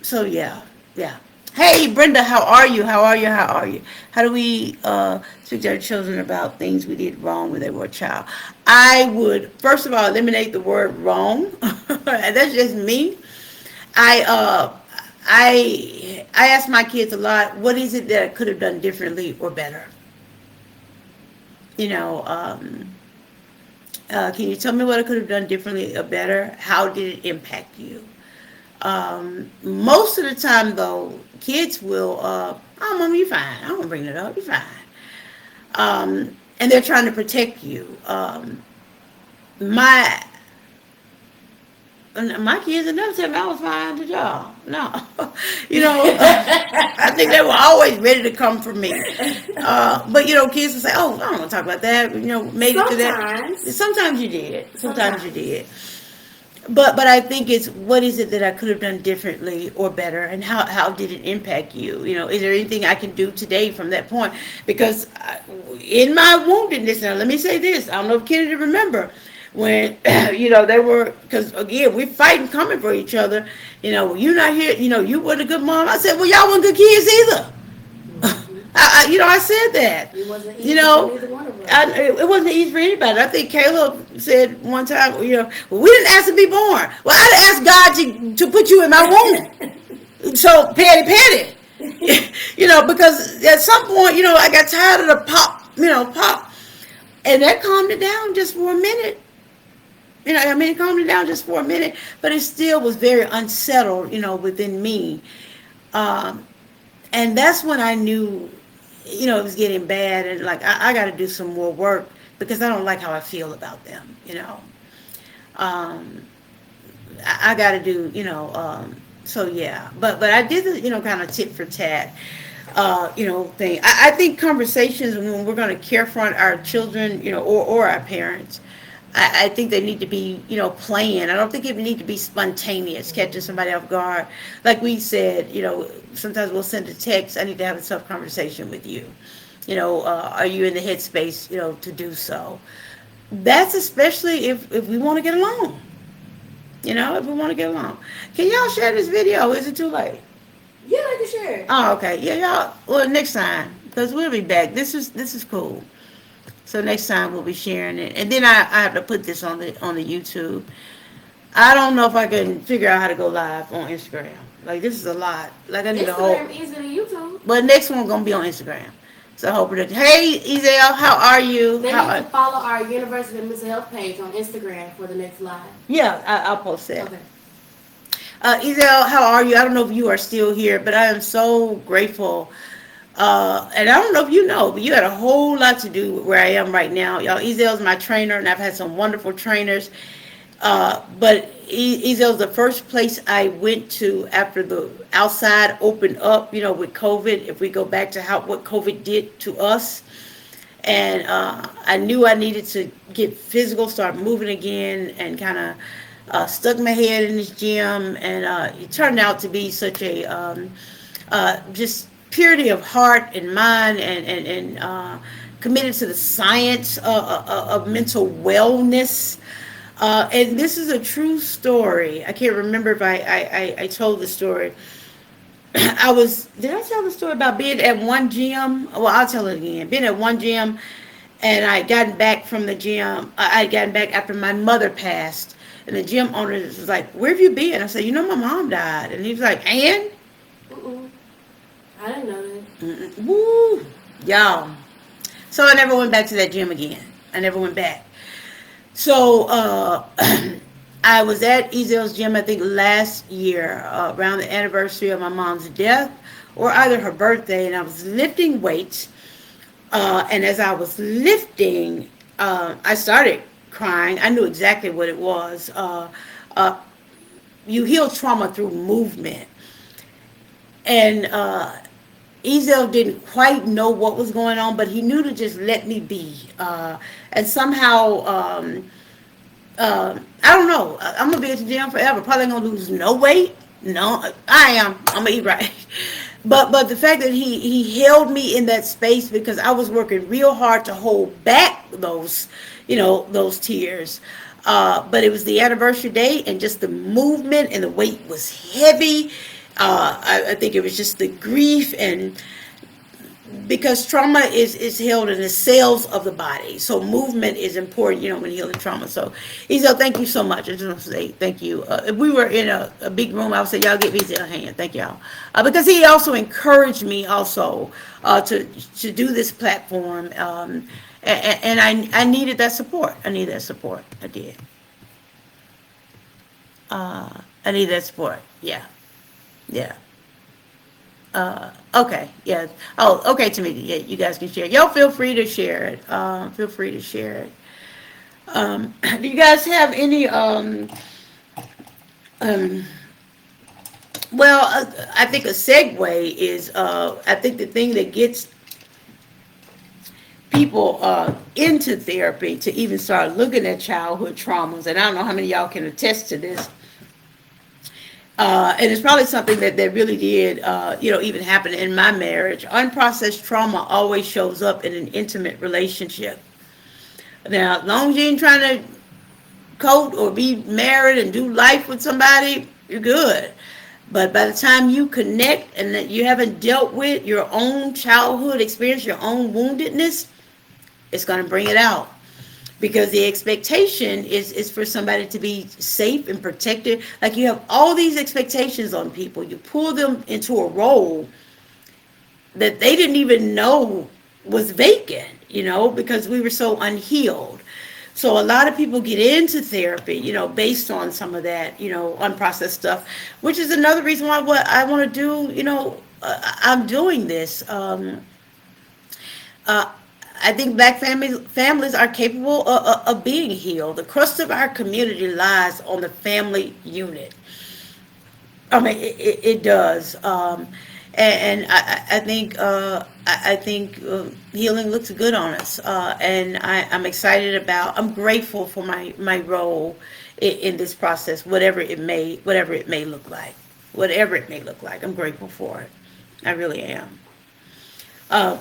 so yeah, yeah. Hey, Brenda, how are you? How are you? How are you? How do we speak to our children about things we did wrong when they were a child? I would first of all eliminate the word wrong. That's just me. I uh, I ask my kids a lot. What is it that I could have done differently or better? You know, can you tell me what I could have done differently or better? How did it impact you? Most of the time, though, kids will, oh, mom, you're fine. I don't bring it up. You're fine. And they're trying to protect you. My my kids have never said I was fine to y'all. No, I think they were always ready to come for me. But kids will say, "Oh, I don't want to talk about that." Made it to that. Sometimes. Sometimes you did. Sometimes you Sometimes. did. But I think it's what is it that I could have done differently or better, and how did it impact you? Is there anything I can do today from that point? Because in my woundedness, now let me say this: I don't know if Kennedy remember when they were, because again we're fighting, coming for each other. You're not here. You weren't a good mom. I said, well, y'all weren't good kids either. Hmm. I said that. It wasn't You easy for know, neither one of us. it wasn't easy for anybody. I think Caleb said one time, well, we didn't ask to be born. Well, I didn't ask God to put you in my womb. So, petty. Because at some point, I got tired of the pop. And that calmed it down just for a minute. It calmed it down just for a minute. But it still was very unsettled, within me. Um, and that's when I knew, it was getting bad, and like I got to do some more work because I don't like how I feel about them. Um, I got to do, so yeah. But I did the, kind of tit for tat, thing. I think conversations when we're going to confront our children, or our parents. I think they need to be, planned. I don't think it need to be spontaneous, catching somebody off guard. Like we said, sometimes we'll send a text. I need to have a tough conversation with you. Are you in the headspace, to do so? That's especially if we want to get along. If we want to get along. Can y'all share this video? Is it too late? Yeah, I can share it. Oh, okay. Yeah, y'all. Well, next time, because we'll be back. This is cool. So next time we'll be sharing it, and then I have to put this on the YouTube. I don't know if I can figure out how to go live on Instagram. Like, this is a lot. Like, I need a whole. Instagram easier than YouTube. But next one gonna be on Instagram. So I hope that. Hey, Ezel, how are you? They need to follow our University of Mental Health page on Instagram for the next live. Yeah, I'll post that. Okay. Ezel, how are you? I don't know if you are still here, but I am so grateful. And I don't know if you know, but you had a whole lot to do with where I am right now. Y'all, Ezel's my trainer, and I've had some wonderful trainers. But Ezel's the first place I went to after the outside opened up, with COVID. If we go back to what COVID did to us. And I knew I needed to get physical, start moving again, and kind of stuck my head in this gym. And it turned out to be such a just purity of heart and mind, and committed to the science of mental wellness. And this is a true story. I can't remember if I told the story. Did I tell the story about being at one gym? Well, I'll tell it again. Being at one gym, and I had gotten back from the gym. I had gotten back after my mother passed, and the gym owner was like, "Where have you been?" I said, "My mom died." And he was like, "And?" Mm-mm. I didn't know that. Mm-mm. Woo, y'all. So I never went back to that gym again. I never went back. So I was at Ezel's gym, I think last year, around the anniversary of my mom's death, or either her birthday, and I was lifting weights. And as I was lifting, I started crying. I knew exactly what it was. You heal trauma through movement. And Ezel didn't quite know what was going on, but he knew to just let me be. And somehow I don't know. I'm gonna be at the gym forever. Probably gonna lose no weight. No, I am. I'm gonna eat right. But the fact that he held me in that space because I was working real hard to hold back those, those tears. But it was the anniversary day, and just the movement and the weight was heavy. I think it was just the grief, and because trauma is held in the cells of the body, so movement is important, when healing trauma. So Isel, thank you so much. I just want to say thank you. If we were in a big room, I would say y'all give Isel a hand. Thank y'all, because he also encouraged me also to do this platform, and I needed that support. I needed that support. I did. I needed that support. Yeah. Yeah. Okay, yeah. Oh, okay, Tamika. Yeah, you guys can share. Y'all feel free to share it. Feel free to share it. Do you guys have any? Um, well, I think a segue is. I think the thing that gets people into therapy to even start looking at childhood traumas, and I don't know how many of y'all can attest to this. And it's probably something that really did, even happen in my marriage. Unprocessed trauma always shows up in an intimate relationship. Now, as long as you ain't trying to court or be married and do life with somebody, you're good. But by the time you connect and that you haven't dealt with your own childhood experience, your own woundedness, it's going to bring it out. Because the expectation is for somebody to be safe and protected. Like you have all these expectations on people. You pull them into a role that they didn't even know was vacant, because we were so unhealed. So a lot of people get into therapy, based on some of that, unprocessed stuff, which is another reason why what I want to do, I'm doing this. Uh, I think black families are capable of being healed. The crust of our community lies on the family unit. I mean, it does. And I think healing looks good on us. And I'm excited about. I'm grateful for my role in this process, whatever it may look like, whatever it may look like. I'm grateful for it. I really am. Uh,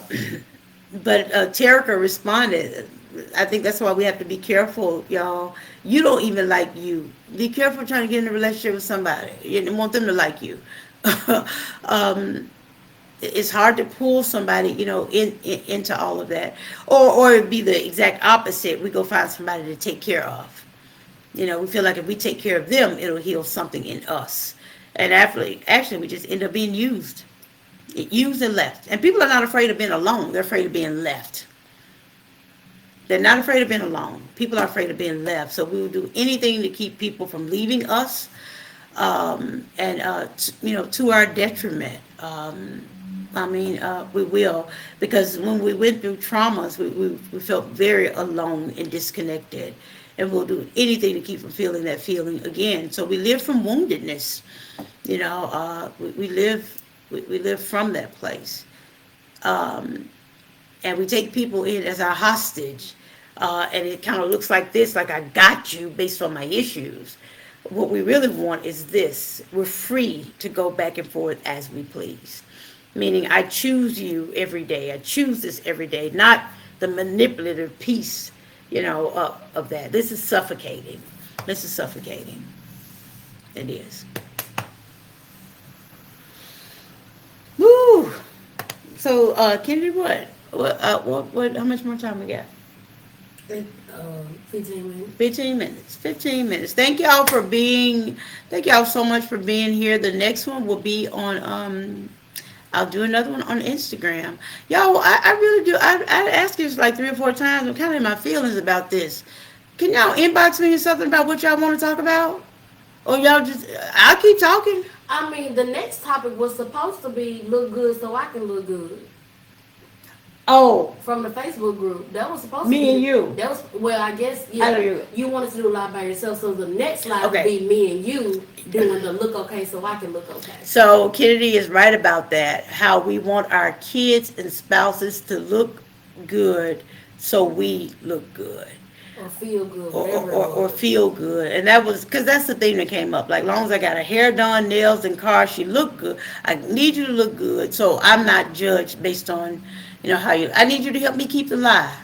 but Terica responded. I think that's why we have to be careful, y'all. You don't even like you. Be careful trying to get in a relationship with somebody. You want them to like you. um, it's hard to pull somebody, into all of that, or it'd be the exact opposite. We go find somebody to take care of. We feel like if we take care of them, it'll heal something in us, and actually, we just end up being used and left. And people are not afraid of being alone. They're afraid of being left. They're not afraid of being alone. People are afraid of being left. So we will do anything to keep people from leaving us, to our detriment. We will, because when we went through traumas, we felt very alone and disconnected. And we'll do anything to keep from feeling that feeling again. So we live from woundedness. We live from that place. And we take people in as our hostage. And it kind of looks like this, like I got you based on my issues. What we really want is this. We're free to go back and forth as we please. Meaning I choose you every day. I choose this every day, not the manipulative piece, of that. This is suffocating. This is suffocating. It is. Woo! So, Kennedy, how much more time we got? 15 minutes. 15 minutes. 15 minutes. Thank y'all so much for being here. The next one will be on, I'll do another one on Instagram. Y'all, I really do. I asked you this like 3 or 4 times. I'm kind of in my feelings about this. Can y'all inbox me something about what y'all want to talk about? Or y'all just, I'll keep talking. I mean, the next topic was supposed to be look good so I can look good. Oh, From the Facebook group. That was supposed to me be. and you. That was, well, I guess, I yeah. know you. You wanted to do a live by yourself, so the next live Okay. would be me and you doing the look okay so I can look okay. So Kennedy is right about that. How we want our kids and spouses to look good, so we look good. or feel good, or, whatever it or was. feel good. And that was because that's the thing that came up. Like, long as I got her hair done, nails, and car, she looked good. I need you to look good. So I'm not judged based on, how you. I need you to help me keep the lie.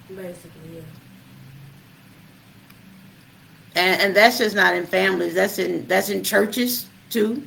Basically, yeah. And that's just not in families. That's in churches too.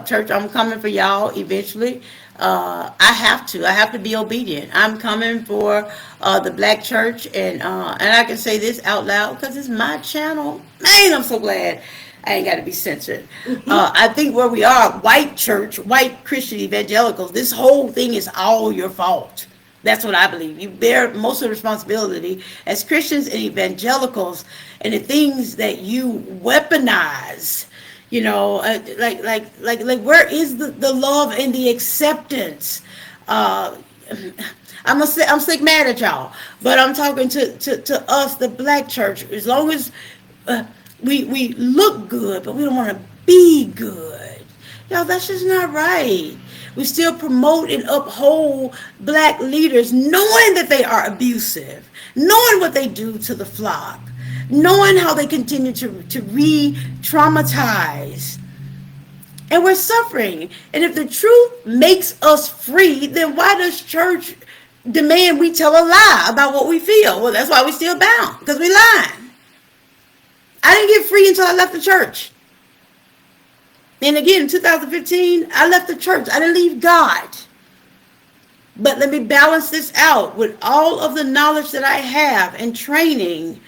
Church, I'm coming for y'all eventually. I have to be obedient. I'm coming for the black church, and I can say this out loud because it's my channel. Man, I'm so glad I ain't got to be censored. I think where we are, white church, white Christian evangelicals, this whole thing is all your fault. That's what I believe. You bear most of the responsibility as Christians and evangelicals, and the things that you weaponize. Like, where is the love and the acceptance? Uh, I'm sick mad at y'all, but I'm talking to us, the black church. As long as uh, we look good, but we don't want to be good. Y'all, that's just not right. We still promote and uphold black leaders, knowing that they are abusive, knowing what they do to the flock, knowing how they continue to re-traumatize. And we're suffering. And if the truth makes us free, then why does church demand we tell a lie about what we feel? Well, that's why we're still bound, because we lying. I didn't get free until I left the church. And again, in 2015, I left the church. I didn't leave God. But let me balance this out. With all of the knowledge that I have and training,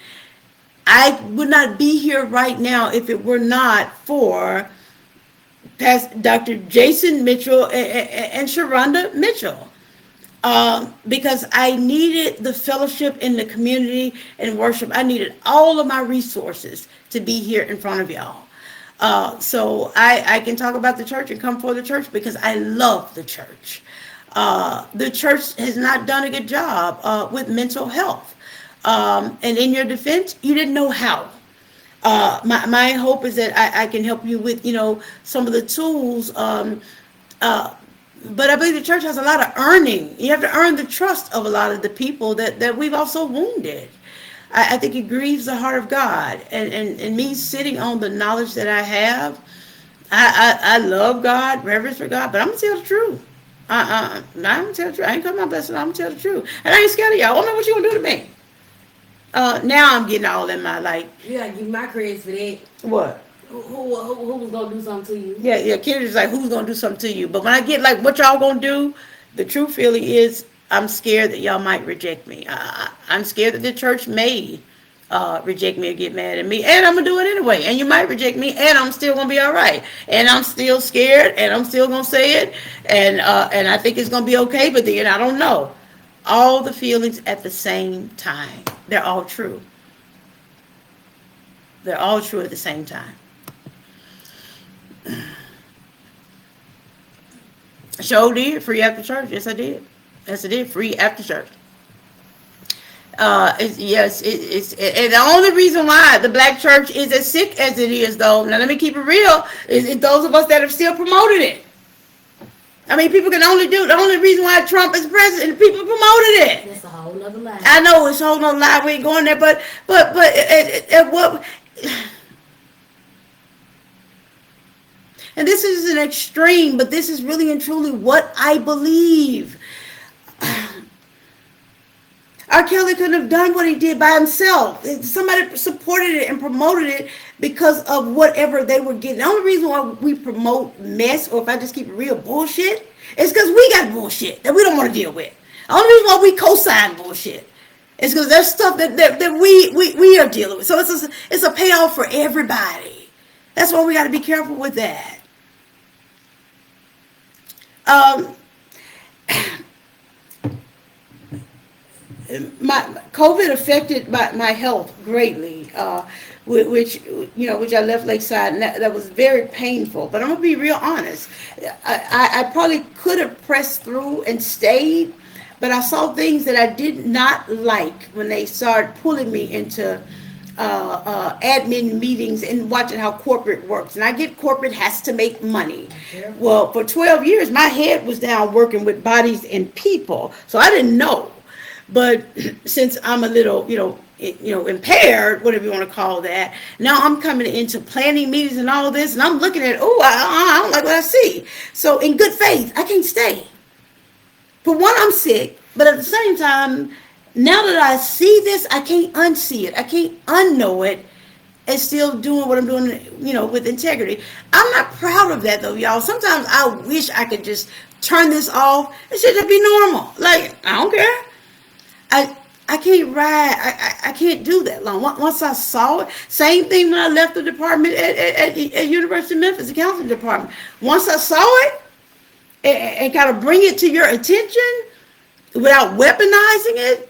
I would not be here right now if it were not for Dr. Jason Mitchell and Sharonda Mitchell. Because I needed the fellowship in the community and worship. I needed all of my resources to be here in front of y'all. So I can talk about the church and come for the church because I love the church. The church has not done a good job with mental health. And in your defense, you didn't know how. My hope is that I can help you with, some of the tools. But I believe the church has a lot of earning. You have to earn the trust of a lot of the people that we've also wounded. I think it grieves the heart of God. And me sitting on the knowledge that I have, I love God, reverence for God, but I'm going to tell the truth. I'm going to tell the truth. I ain't coming my best, I'm going to tell the truth. And I ain't scared of y'all. I don't know what you going to do to me. Now I'm getting all in my, like. You gotta give my credits for that. What? Who was gonna do something to you? Yeah. Kendra's like, who's gonna do something to you? But when I get like, what y'all gonna do? The true feeling is, I'm scared that y'all might reject me. I'm scared that the church may reject me or get mad at me, and I'm gonna do it anyway. And you might reject me, and I'm still gonna be all right. And I'm still scared, and I'm still gonna say it, and I think it's gonna be okay. But then I don't know. All the feelings at the same time. They're all true. They're all true at the same time. Show did free after church. Yes, I did. Yes, I did. Free after church. And the only reason why the black church is as sick as it is, though, now let me keep it real, is those of us that have still promoted it. I mean, people can only do, the only reason why Trump is president, people promoted it. That's a whole nother lie. I know it's a whole nother lie. We ain't going there, but what? And this is an extreme, but this is really and truly what I believe. R. Kelly couldn't have done what he did by himself. Somebody supported it and promoted it because of whatever they were getting. The only reason why we promote mess, or if I just keep it real, bullshit, is because we got bullshit that we don't want to deal with. The only reason why we co-sign bullshit is because there's stuff that we are dealing with. So it's a payoff for everybody. That's why we got to be careful with that. My COVID affected my health greatly, which I left Lakeside, and that was very painful. But I'm gonna be real honest. I probably could have pressed through and stayed, but I saw things that I did not like when they started pulling me into admin meetings and watching how corporate works. And I get corporate has to make money. Well, for 12 years, my head was down working with bodies and people, so I didn't know. But since I'm a little, impaired, whatever you want to call that. Now I'm coming into planning meetings and all of this, and I'm looking at, oh, I don't like what I see. So in good faith, I can't stay. For one, I'm sick, but at the same time, now that I see this, I can't unsee it. I can't unknow it and still doing what I'm doing, with integrity. I'm not proud of that though, y'all. Sometimes I wish I could just turn this off and shit just be normal. Like, I don't care. I I can't ride. I can't do that long. Once I saw it, same thing when I left the department at University of Memphis, the counseling department. Once I saw it and kind of bring it to your attention without weaponizing it,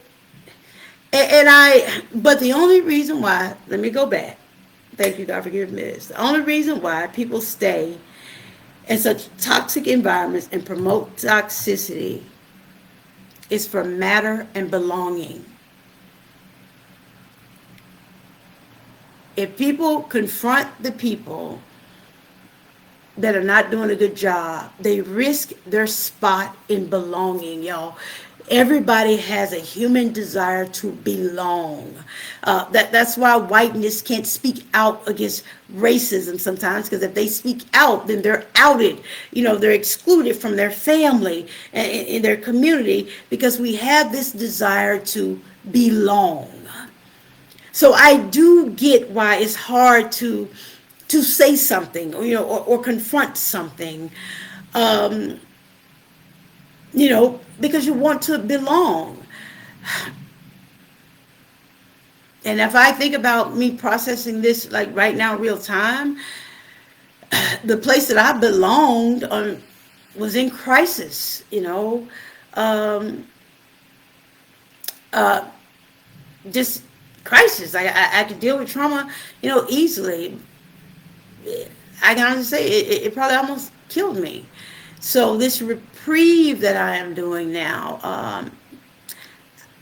but the only reason why, let me go back. Thank you, God, for giving me this. The only reason why people stay in such toxic environments and promote toxicity is for matter and belonging. If people confront the people that are not doing a good job, they risk their spot in belonging, y'all. Everybody has a human desire to belong. That's why whiteness can't speak out against racism sometimes, because if they speak out, then they're outed. They're excluded from their family and in their community, because we have this desire to belong. So I do get why it's hard to say something, or confront something. Because you want to belong. And if I think about me processing this like right now, real time, the place that I belonged was in crisis, just crisis. I could deal with trauma, easily. I can honestly say it probably almost killed me. So this reprieve that I am doing now,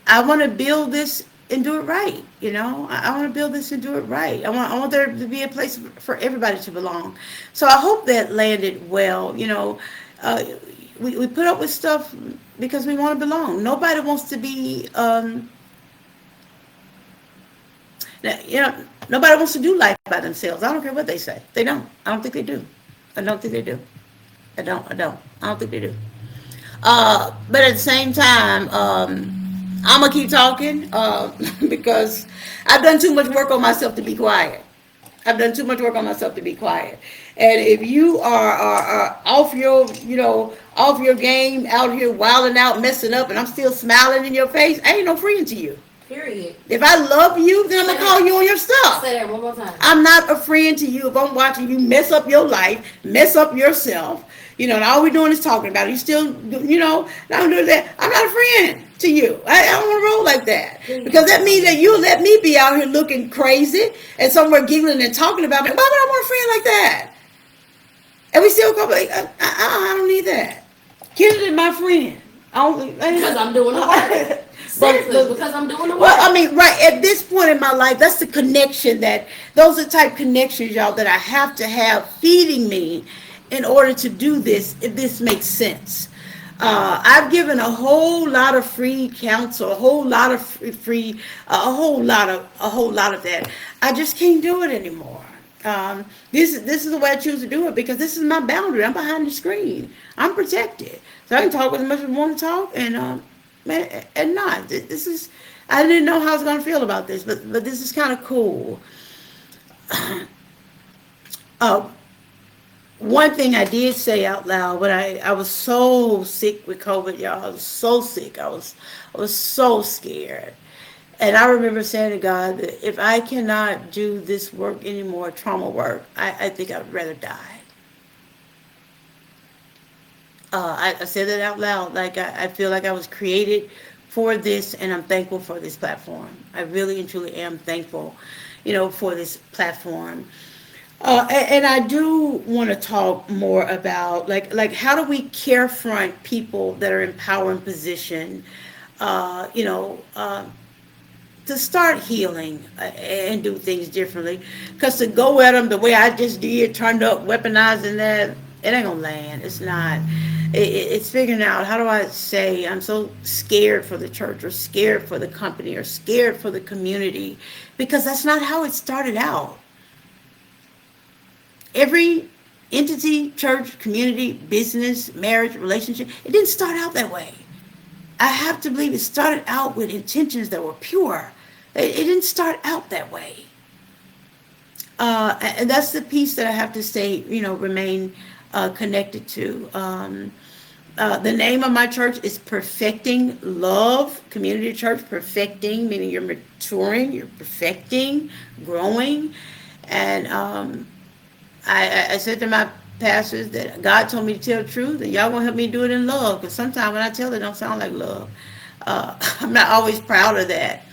I want to build this and do it right. I want to build this and do it right. I want there to be a place for everybody to belong. So I hope that landed well. We put up with stuff because we want to belong. Nobody wants to be, nobody wants to do life by themselves. I don't care what they say. They don't. I don't think they do. I don't think they do. I don't think they do. But at the same time, I'm gonna keep talking because I've done too much work on myself to be quiet. I've done too much work on myself to be quiet. And if you are off your game, out here wilding out, messing up, and I'm still smiling in your face, I ain't no friend to you. Period. If I love you, then I'm gonna call you on your stuff. Say that one more time. I'm not a friend to you if I'm watching you mess up your life, mess up yourself. And all we're doing is talking about it. You still, not doing that. I'm not a friend to you. I don't want to roll like that. Because that means that you'll let me be out here looking crazy and somewhere giggling and talking about me. Why would I want a friend like that? And we still go like, I don't need that. Kendra is my friend. Because I'm doing the work. Seriously, because I'm doing the work. Well, right at this point in my life, that's the connection those are the type of connections, y'all, that I have to have feeding me in order to do this, if this makes sense. I've given a whole lot of free counsel, a whole lot of free, a whole lot of that. I just can't do it anymore. This is the way I choose to do it, because this is my boundary. I'm behind the screen. I'm protected, so I can talk as much as I want to talk, and not. This is. I didn't know how I was going to feel about this, but this is kind of cool. One thing I did say out loud, but I was so sick with COVID, y'all. I was so sick. I was so scared. And I remember saying to God that if I cannot do this work anymore, trauma work, I think I'd rather die. I said that out loud. Like, I feel like I was created for this, and I'm thankful for this platform. I really and truly am thankful, for this platform. And I do want to talk more about like how do we carefront people that are in power and position, to start healing and do things differently. Because to go at them the way I just did, turned up, weaponizing that, it ain't gonna land. It's not. It's figuring out, how do I say I'm so scared for the church, or scared for the company, or scared for the community, because that's not how it started out. Every entity, church, community, business, marriage, relationship, it didn't start out that way. I have to believe it started out with intentions that were pure. It didn't start out that way. And that's the piece that I have to stay, remain connected to. The name of my church is Perfecting Love Community Church. Perfecting, meaning you're maturing, you're perfecting, growing. And I said to my pastors that God told me to tell the truth, and y'all gonna help me do it in love. Because sometimes when I tell it, don't sound like love. I'm not always proud of that.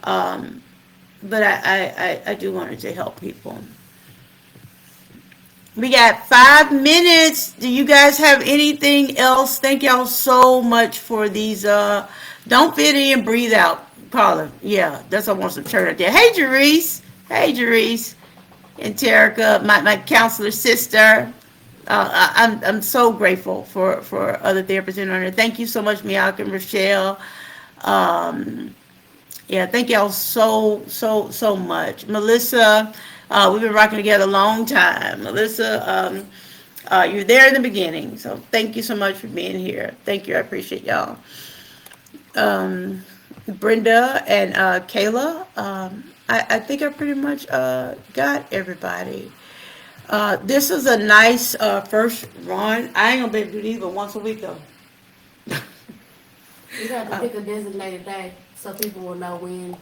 Um, but I do want it to help people. We got 5 minutes. Do you guys have anything else? Thank y'all so much for these. Don't fit in, breathe out. Carla, yeah, that's what I want some turn up there. Hey, Jerice. Hey, Jerice. And Terica, my counselor sister. I'm so grateful for other therapists in there. Thank you so much, Miyaka and Rochelle. Um, yeah, thank y'all so much. Melissa, we've been rocking together a long time. Melissa, you're there in the beginning, so thank you so much for being here. Thank you, I appreciate y'all. Um, Brenda and Kayla, I think I pretty much got everybody. This is a nice first run. I ain't gonna be able to do these but once a week though. You have to uh, pick a designated day so people will know when,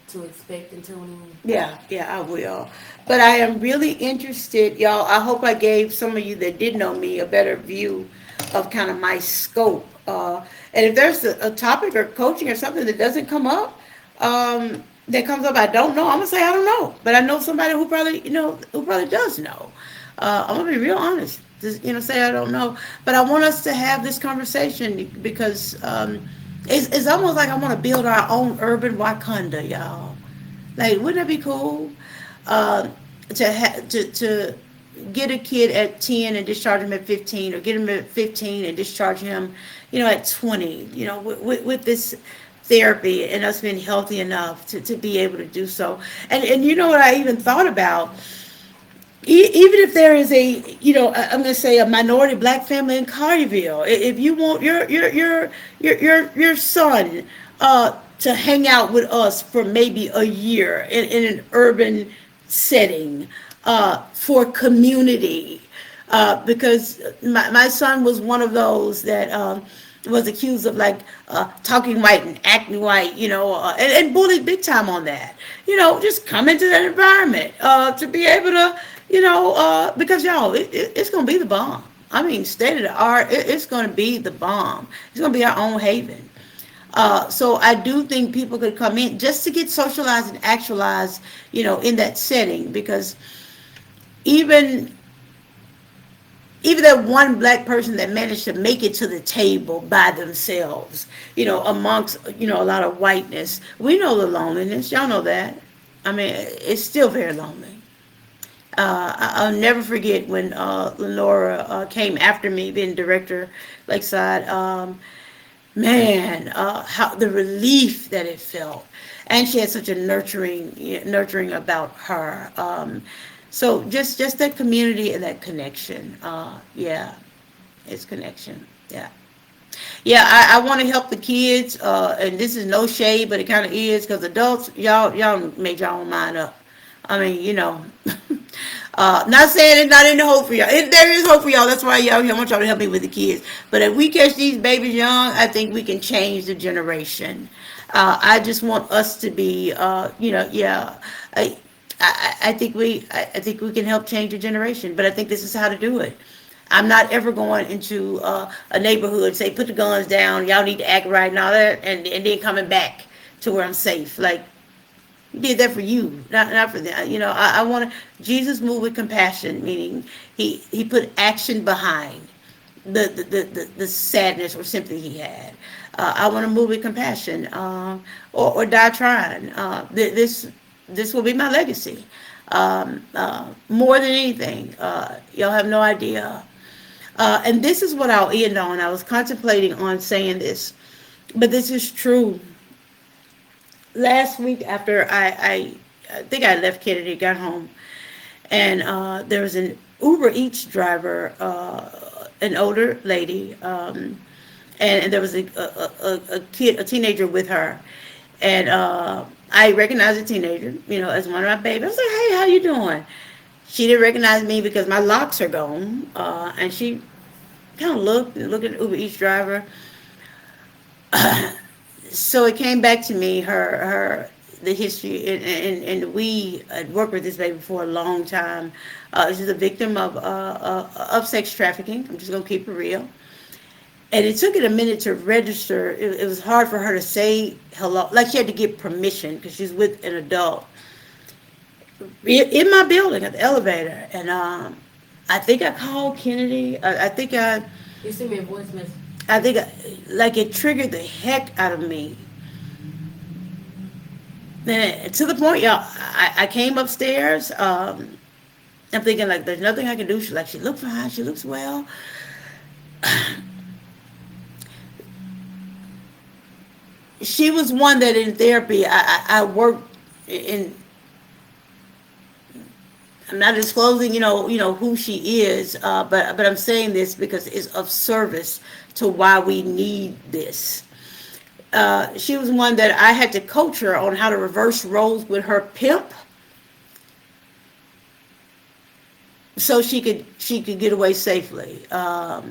to expect and tune in. yeah, I will. But I am really interested, y'all. I hope I gave some of you that did know me a better view of kind of my scope. And if there's a topic or coaching or something that doesn't come up, that comes up, I don't know. I'm gonna say I don't know, but I know somebody who probably, who probably does know. I'm gonna be real honest. Just, say I don't know, but I want us to have this conversation because it's almost like I want to build our own urban Wakanda, y'all. Like, wouldn't that be cool? Uh, to get a kid at 10 and discharge him at 15, or get him at 15 and discharge him, at 20. With this therapy and us being healthy enough to be able to do so. And you know what I even thought about? Even if there is I'm going to say a minority black family in Carterville, if you want your son to hang out with us for maybe a year in an urban setting for community, because my son was one of those that was accused of like talking white and acting white, and bullied big time on that. Just come into that environment to be able to, because y'all, it's gonna be the bomb. I mean, state of the art, it's gonna be the bomb. It's gonna be our own haven. So I do think people could come in just to get socialized and actualized, in that setting, because even even that one black person that managed to make it to the table by themselves, amongst, a lot of whiteness, we know the loneliness. Y'all know that. I mean, it's still very lonely. I'll never forget when Lenora came after me, being director Lakeside. Man, how the relief that it felt, and she had such a nurturing about her. So just that community and that connection. Yeah, it's connection. Yeah. Yeah, I want to help the kids, and this is no shade, but it kind of is, because adults, y'all made y'all own mind up. I mean, not saying it's not in the hope for y'all. There is hope for y'all. That's why y'all here. I want y'all to help me with the kids. But if we catch these babies young, I think we can change the generation. I just want us to be, yeah. I, I think we can help change the generation. But I think this is how to do it. I'm not ever going into a neighborhood, say, put the guns down, y'all need to act right and all that, and then coming back to where I'm safe. Like, he did that for you, not for them. I want to. Jesus moved with compassion, meaning he put action behind the sadness or sympathy he had. I want to move with compassion, or die trying. This will be my legacy. More than anything, y'all have no idea. And this is what I'll end on. I was contemplating on saying this, but this is true. Last week, after I think I left Kennedy, got home, and there was an Uber Eats driver, an older lady, and there was a kid, a teenager with her, and I recognized the teenager, as one of my babies. I was like, "Hey, how you doing?" She didn't recognize me because my locks are gone, and she kind of looked at the Uber Eats driver. So it came back to me, her the history, and we had worked with this baby for a long time. She's a victim of sex trafficking. I'm just gonna keep it real. And it took it a minute to register. It was hard for her to say hello, like she had to get permission because she's with an adult in my building at the elevator. And I think I called Kennedy. You sent me a voice message. I think like it triggered the heck out of me. Then to the point, y'all, I came upstairs. I'm thinking like, there's nothing I can do. She looked fine. She looks well. She was one that in therapy I worked in. I'm not disclosing, who she is, but I'm saying this because it's of service to why we need this. She was one that I had to coach her on how to reverse roles with her pimp, so she could get away safely. But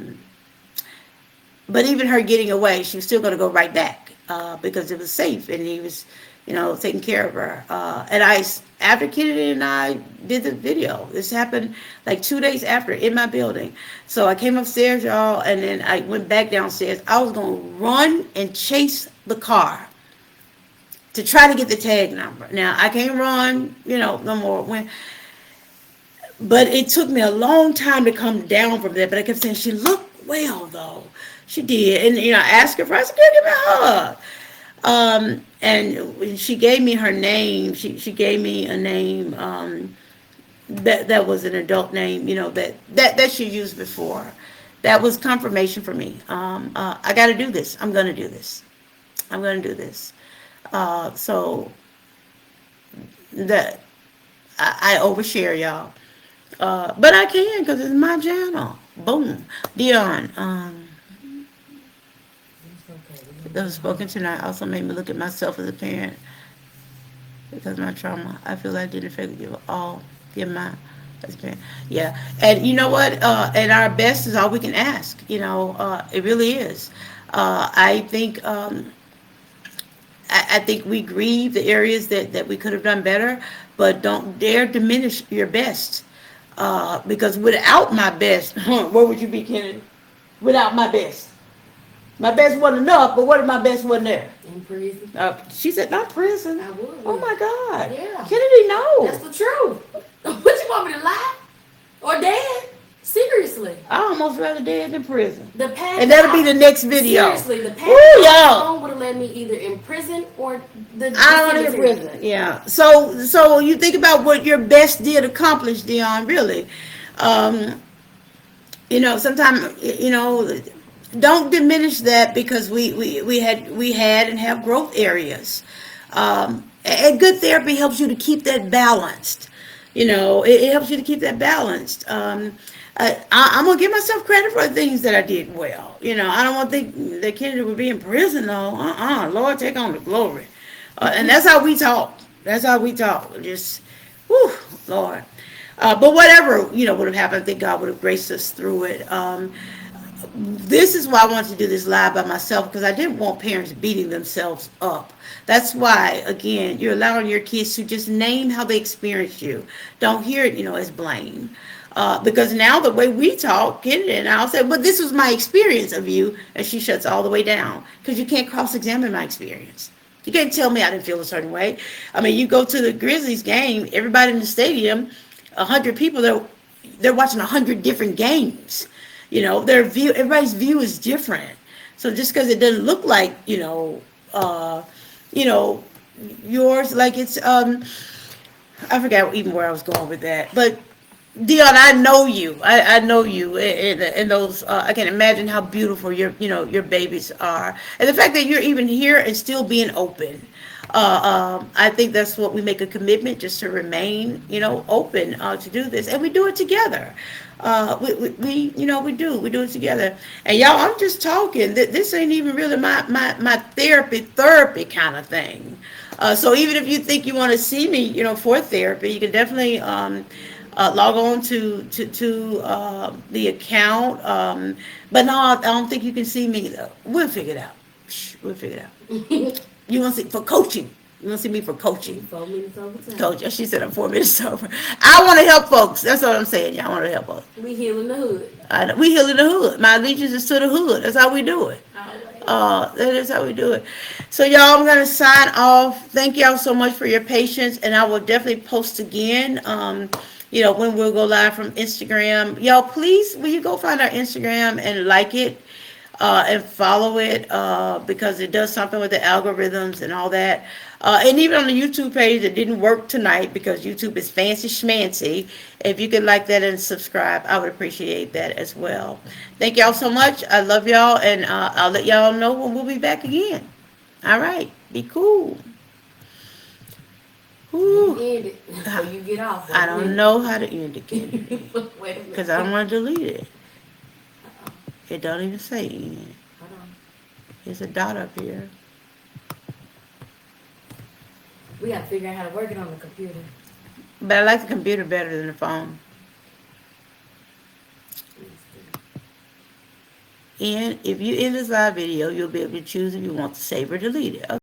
even her getting away, she was still going to go right back because it was safe and he was, taking care of her. And after Kennedy and I did the video, this happened like 2 days after in my building. So I came upstairs, y'all, and then I went back downstairs. I was going to run and chase the car to try to get the tag number. Now, I can't run, no more. But it took me a long time to come down from that. But I kept saying, she looked well, though. She did. And, I asked her for, I said, give me a hug. And when she gave me her name, she gave me a name that was an adult name, that she used before. That was confirmation for me. I got to do this. I'm going to do this. I'm going to do this. So that I overshare, y'all. But I can because it's my channel. Boom. Dion, that was spoken tonight also made me look at myself as a parent because of my trauma. I feel I didn't effectively give my as a parent. Yeah. And you know what? And our best is all we can ask. It really is. I think I think we grieve the areas that we could have done better, but don't dare diminish your best. Because without my best, where would you be, Kennedy? Without my best. My best wasn't enough, but what if my best wasn't there? In prison. She said, not prison. I would. Oh my God. Yeah. Kennedy, no. That's the truth. What, you want me to lie? Or dead? Seriously. I almost rather dead than prison. The path. And that'll be the next video. Seriously, the path Woo, y'all. would have led me either in prison or the I don't want to hear prison. Yeah. So you think about what your best did accomplish, Dion, really. Sometimes, don't diminish that because we had and have growth areas. And good therapy helps you to keep that balanced. It helps you to keep that balanced. I'm gonna give myself credit for the things that I did well. I don't want to think that Kennedy would be in prison though. Lord, take on the glory. And that's how we talk. That's how we talk. Just, whew, Lord. But whatever would have happened, I think God would have graced us through it. This is why I wanted to do this live by myself because I didn't want parents beating themselves up. That's why, again, you're allowing your kids to just name how they experienced you. Don't hear it, as blame. Because now the way we talk, Kennedy and I'll say, but this was my experience of you, and she shuts all the way down because you can't cross-examine my experience. You can't tell me I didn't feel a certain way. I mean, you go to the Grizzlies game, everybody in the stadium, 100 people, they're watching 100 different games. Everybody's view is different. So just because it doesn't look like, yours, like it's, I forgot even where I was going with that. But Dion, I know you. I know you. And those, I can imagine how beautiful your babies are, and the fact that you're even here and still being open. I think that's what we make a commitment, just to remain, open to do this, and we do it together. We do it together. And y'all, I'm just talking. This ain't even really my therapy kind of thing. So even if you think you want to see me, for therapy, you can definitely log on to the account. But no, I don't think you can see me though. We'll figure it out. We'll figure it out. You want to see for coaching? You want to see me for We coaching? 4 minutes over time. Told you. She said I'm 4 minutes over. I want to help folks. That's what I'm saying. Y'all want to help us. We healing the hood. We heal in the hood. My allegiance is to the hood. That's how we do it. Always. That is how we do it. So y'all, I'm gonna sign off. Thank y'all so much for your patience, and I will definitely post again. When we'll go live from Instagram. Y'all, please, will you go find our Instagram and like it, and follow it, because it does something with the algorithms and all that. And even on the YouTube page, it didn't work tonight because YouTube is fancy schmancy. If you could like that and subscribe, I would appreciate that as well. Thank y'all so much. I love y'all, and I'll let y'all know when we'll be back again. All right, be cool. You Whew. end it before you get off. I don't know how to end it, Kelly, Wait a because minute. I don't want to delete it. Uh-oh. It don't even say end. Hold on. There's a dot up here. We gotta figure out how to work it on the computer. But I like the computer better than the phone. And if you end this live video, you'll be able to choose if you want to save or delete it.